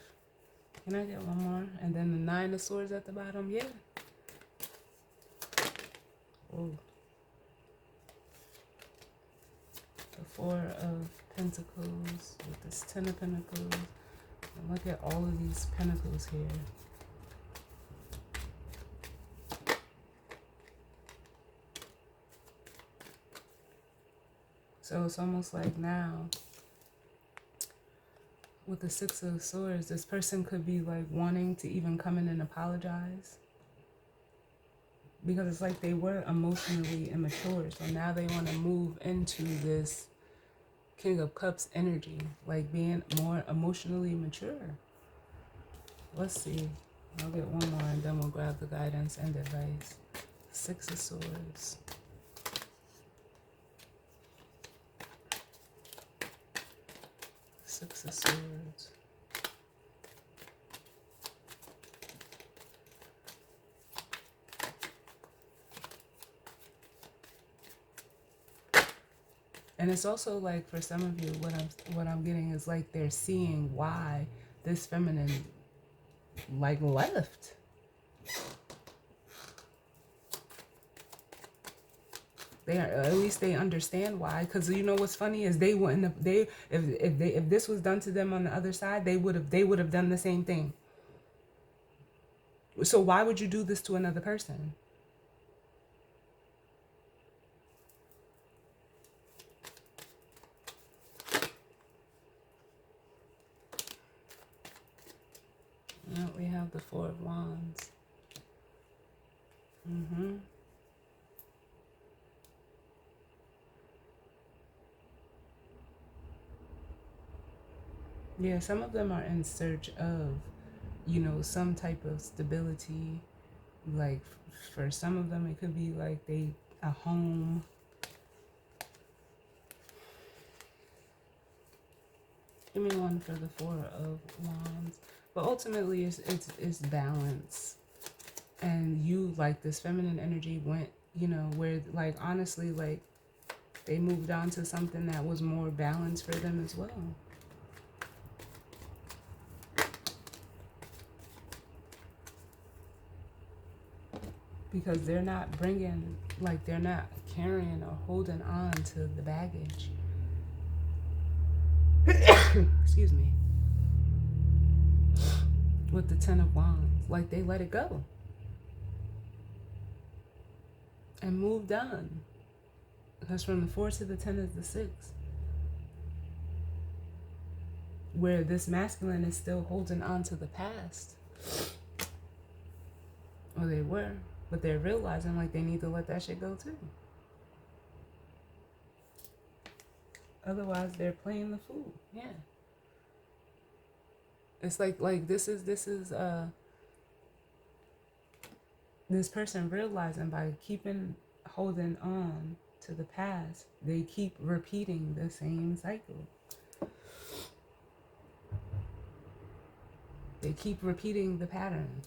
Can I get one more? And then the Nine of Swords at the bottom. Yeah. Oh. The Four of Pentacles with this Ten of Pentacles. And look at all of these pentacles here. So it's almost like now, with the Six of Swords, this person could be like wanting to even come in and apologize. Because it's like they were emotionally immature. So now they want to move into this King of Cups energy, like being more emotionally mature. Let's see. I'll get one more and then we'll grab the guidance and advice. Six of Swords. Six of Swords. And it's also like, for some of you, what I'm getting is like they're seeing why this feminine like left. They are, at least they understand why. Because you know what's funny is they wouldn't have, if this was done to them on the other side, they would have done the same thing. So why would you do this to another person? Well, we have the Four of Wands. Yeah, some of them are in search of, you know, some type of stability. Like, for some of them, it could be like a home. Give me one for the Four of Wands. But ultimately, it's balance. And you, like, this feminine energy went, you know, where, like, honestly, like, they moved on to something that was more balanced for them as well. Because they're not bringing, like, they're not carrying or holding on to the baggage. Excuse me. With the Ten of Wands, like, they let it go and moved on. Because from the 4 to the 10 is the 6, where this masculine is still holding on to the past. Or they were, but they're realizing like they need to let that shit go too. Otherwise they're playing the fool. Yeah. It's like this is this person realizing by holding on to the past, they keep repeating the same cycle. They keep repeating the pattern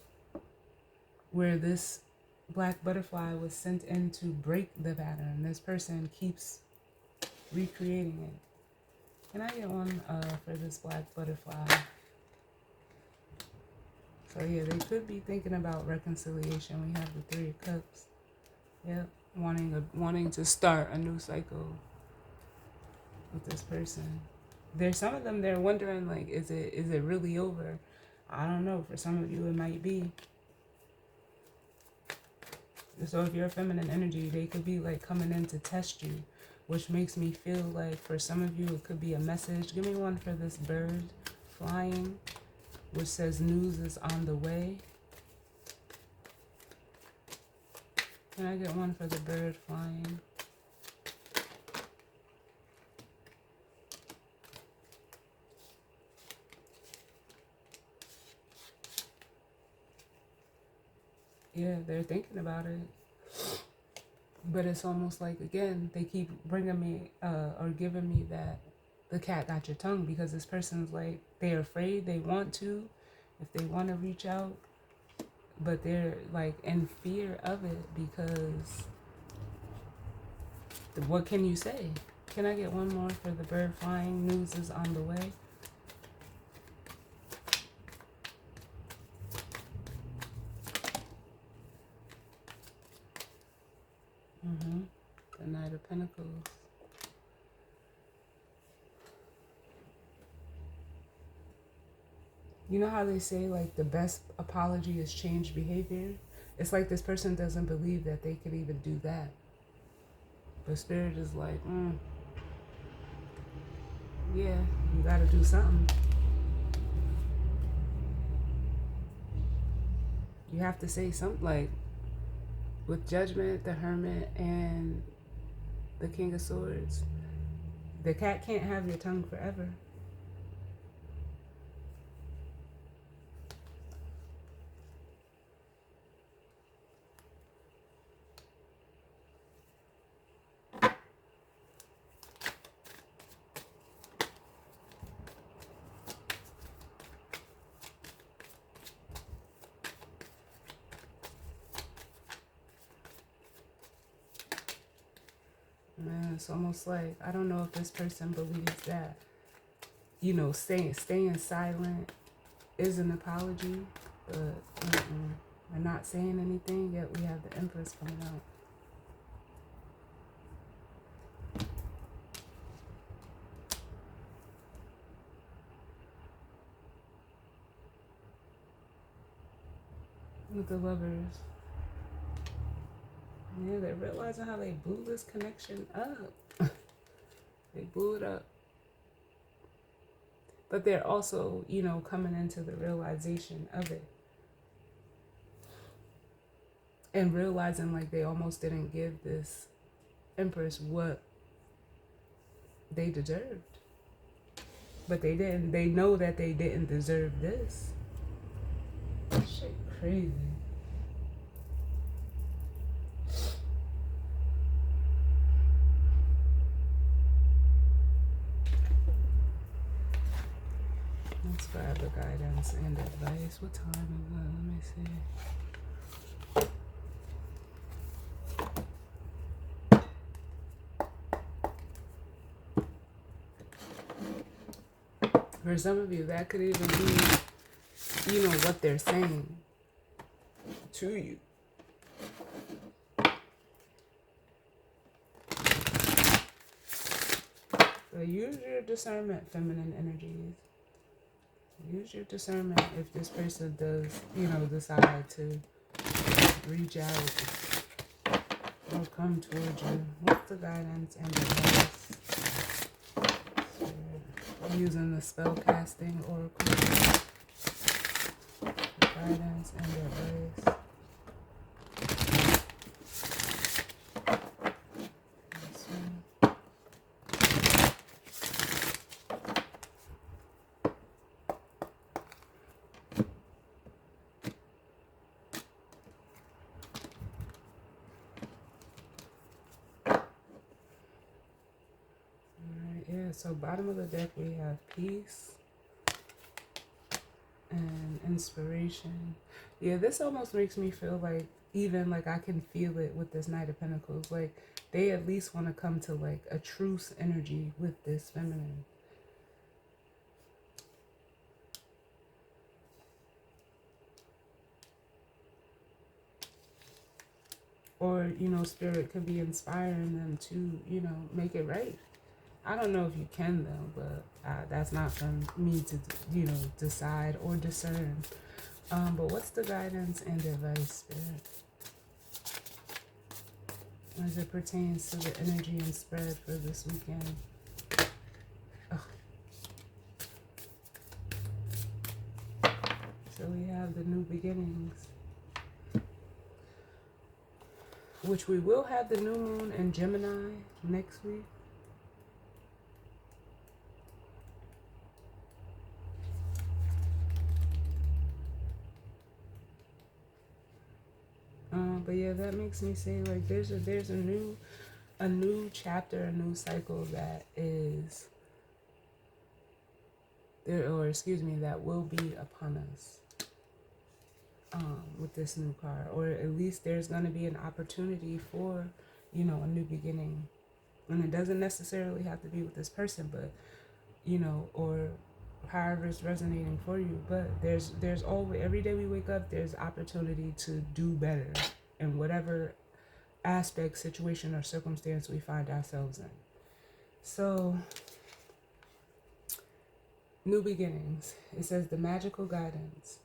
where this black butterfly was sent in to break the pattern. This person keeps recreating it. Can I get one for this black butterfly? So yeah, they could be thinking about reconciliation. We have the Three of Cups. Yep, wanting to start a new cycle with this person. There's some of them, they're wondering like, is it really over? I don't know. For some of you, it might be. So if you're a feminine energy, they could be like coming in to test you, which makes me feel like for some of you, it could be a message. Give me one for this bird flying, which says news is on the way. Can I get one for the bird flying? Yeah, they're thinking about it. But it's almost like, again, they keep bringing me or giving me that the cat got your tongue, because this person's like, they're afraid, they want to, if they want to reach out, but they're like in fear of it because what can you say? Can I get one more for the bird flying? News is on the way. The Knight of Pentacles. You know how they say like the best apology is changed behavior? It's like this person doesn't believe that they could even do that. But Spirit is like, yeah, you gotta do something. You have to say something. Like with Judgment, the Hermit, and the King of Swords, the cat can't have your tongue forever. Man, it's almost like, I don't know if this person believes that, you know, staying silent is an apology, but we're not saying anything, yet we have the Empress coming out. With the Lovers. Yeah, they're realizing how they blew this connection up. They blew it up. But they're also, you know, coming into the realization of it. And realizing like they almost didn't give this Empress what they deserved. But they didn't. They know that they didn't deserve this. Shit crazy. Let's grab the guidance and advice. What time is it? Let me see. For some of you, that could even be, you know, what they're saying to you. So use your discernment, feminine energies. Use your discernment if this person does, you know, decide to reach out or come towards you. What's the guidance and advice? So, using the spell casting oracle. Guidance and advice. So bottom of the deck we have peace and inspiration. Yeah, this almost makes me feel like, even like I can feel it with this Knight of Pentacles. Like they at least want to come to like a truce energy with this feminine. Or, you know, Spirit could be inspiring them to, you know, make it right. I don't know if you can though, but that's not for me to, decide or discern. But what's the guidance and advice, Spirit, as it pertains to the energy and spread for this weekend? Ugh. So we have the new beginnings, which we will have the new moon in Gemini next week. But yeah, that makes me say like there's a new chapter, a new cycle that is there, or excuse me, that will be upon us with this new card, or at least there's going to be an opportunity for, a new beginning, and it doesn't necessarily have to be with this person, but or however it's resonating for you. But there's always, every day we wake up, there's opportunity to do better in whatever aspect, situation, or circumstance we find ourselves in. So, new beginnings. It says the magical guidance.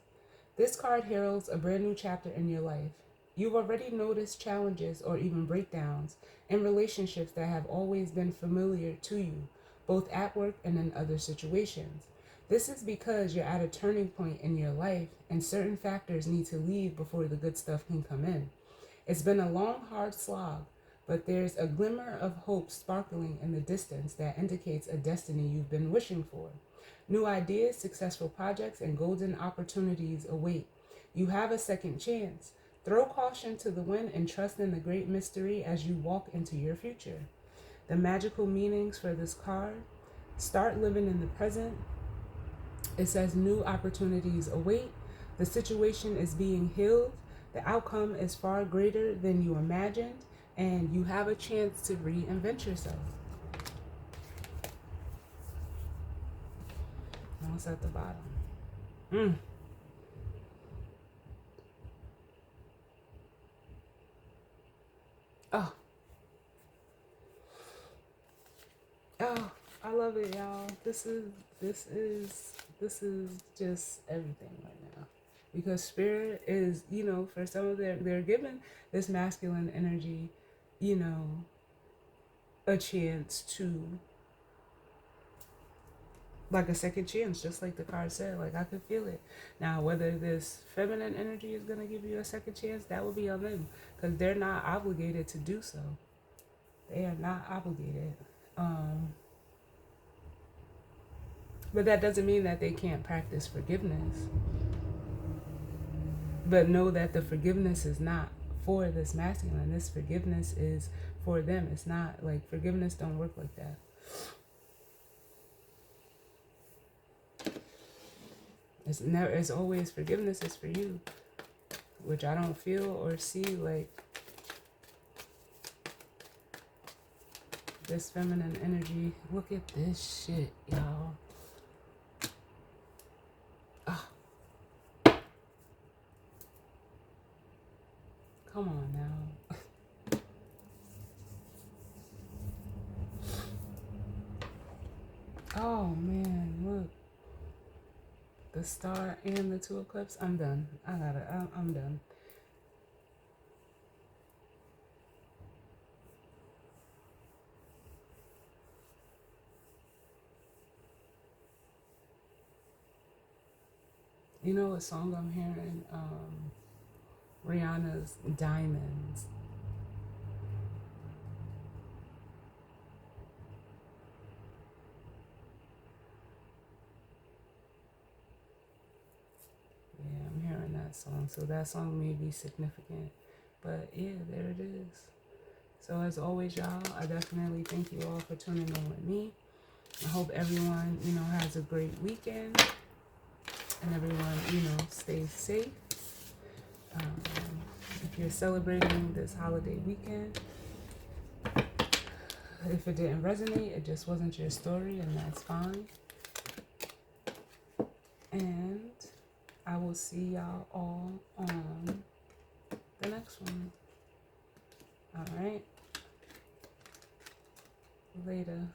This card heralds a brand new chapter in your life. You've already noticed challenges or even breakdowns in relationships that have always been familiar to you, both at work and in other situations. This is because you're at a turning point in your life and certain factors need to leave before the good stuff can come in. It's been a long, hard slog, but there's a glimmer of hope sparkling in the distance that indicates a destiny you've been wishing for. New ideas, successful projects, and golden opportunities await. You have a second chance. Throw caution to the wind and trust in the great mystery as you walk into your future. The magical meanings for this card: start living in the present. It says new opportunities await. The situation is being healed. The outcome is far greater than you imagined, and you have a chance to reinvent yourself. Now it's at the bottom. Oh, I love it, y'all. This is just everything right now. Because spirit is, for some of them, they're given this masculine energy, a chance to, like a second chance, just like the card said. Like, I could feel it. Now, whether this feminine energy is going to give you a second chance, that will be on them, because they're not obligated to do so. They are not obligated. But that doesn't mean that they can't practice forgiveness. But know that the forgiveness is not for this masculine. This forgiveness is for them. It's not like, forgiveness don't work like that. It's always, forgiveness is for you, which I don't feel or see like this feminine energy. Look at this shit, y'all. Come on now. Oh man, look. The star and the two eclipse. I'm done. I'm done. You know what song I'm hearing? Rihanna's Diamonds. Yeah, I'm hearing that song. So that song may be significant. But yeah, there it is. So as always, y'all, I definitely thank you all for tuning in with me. I hope everyone, has a great weekend. And everyone, stays safe. If you're celebrating this holiday weekend, if it didn't resonate, it just wasn't your story, and that's fine. And I will see y'all all on the next one. All right. Later.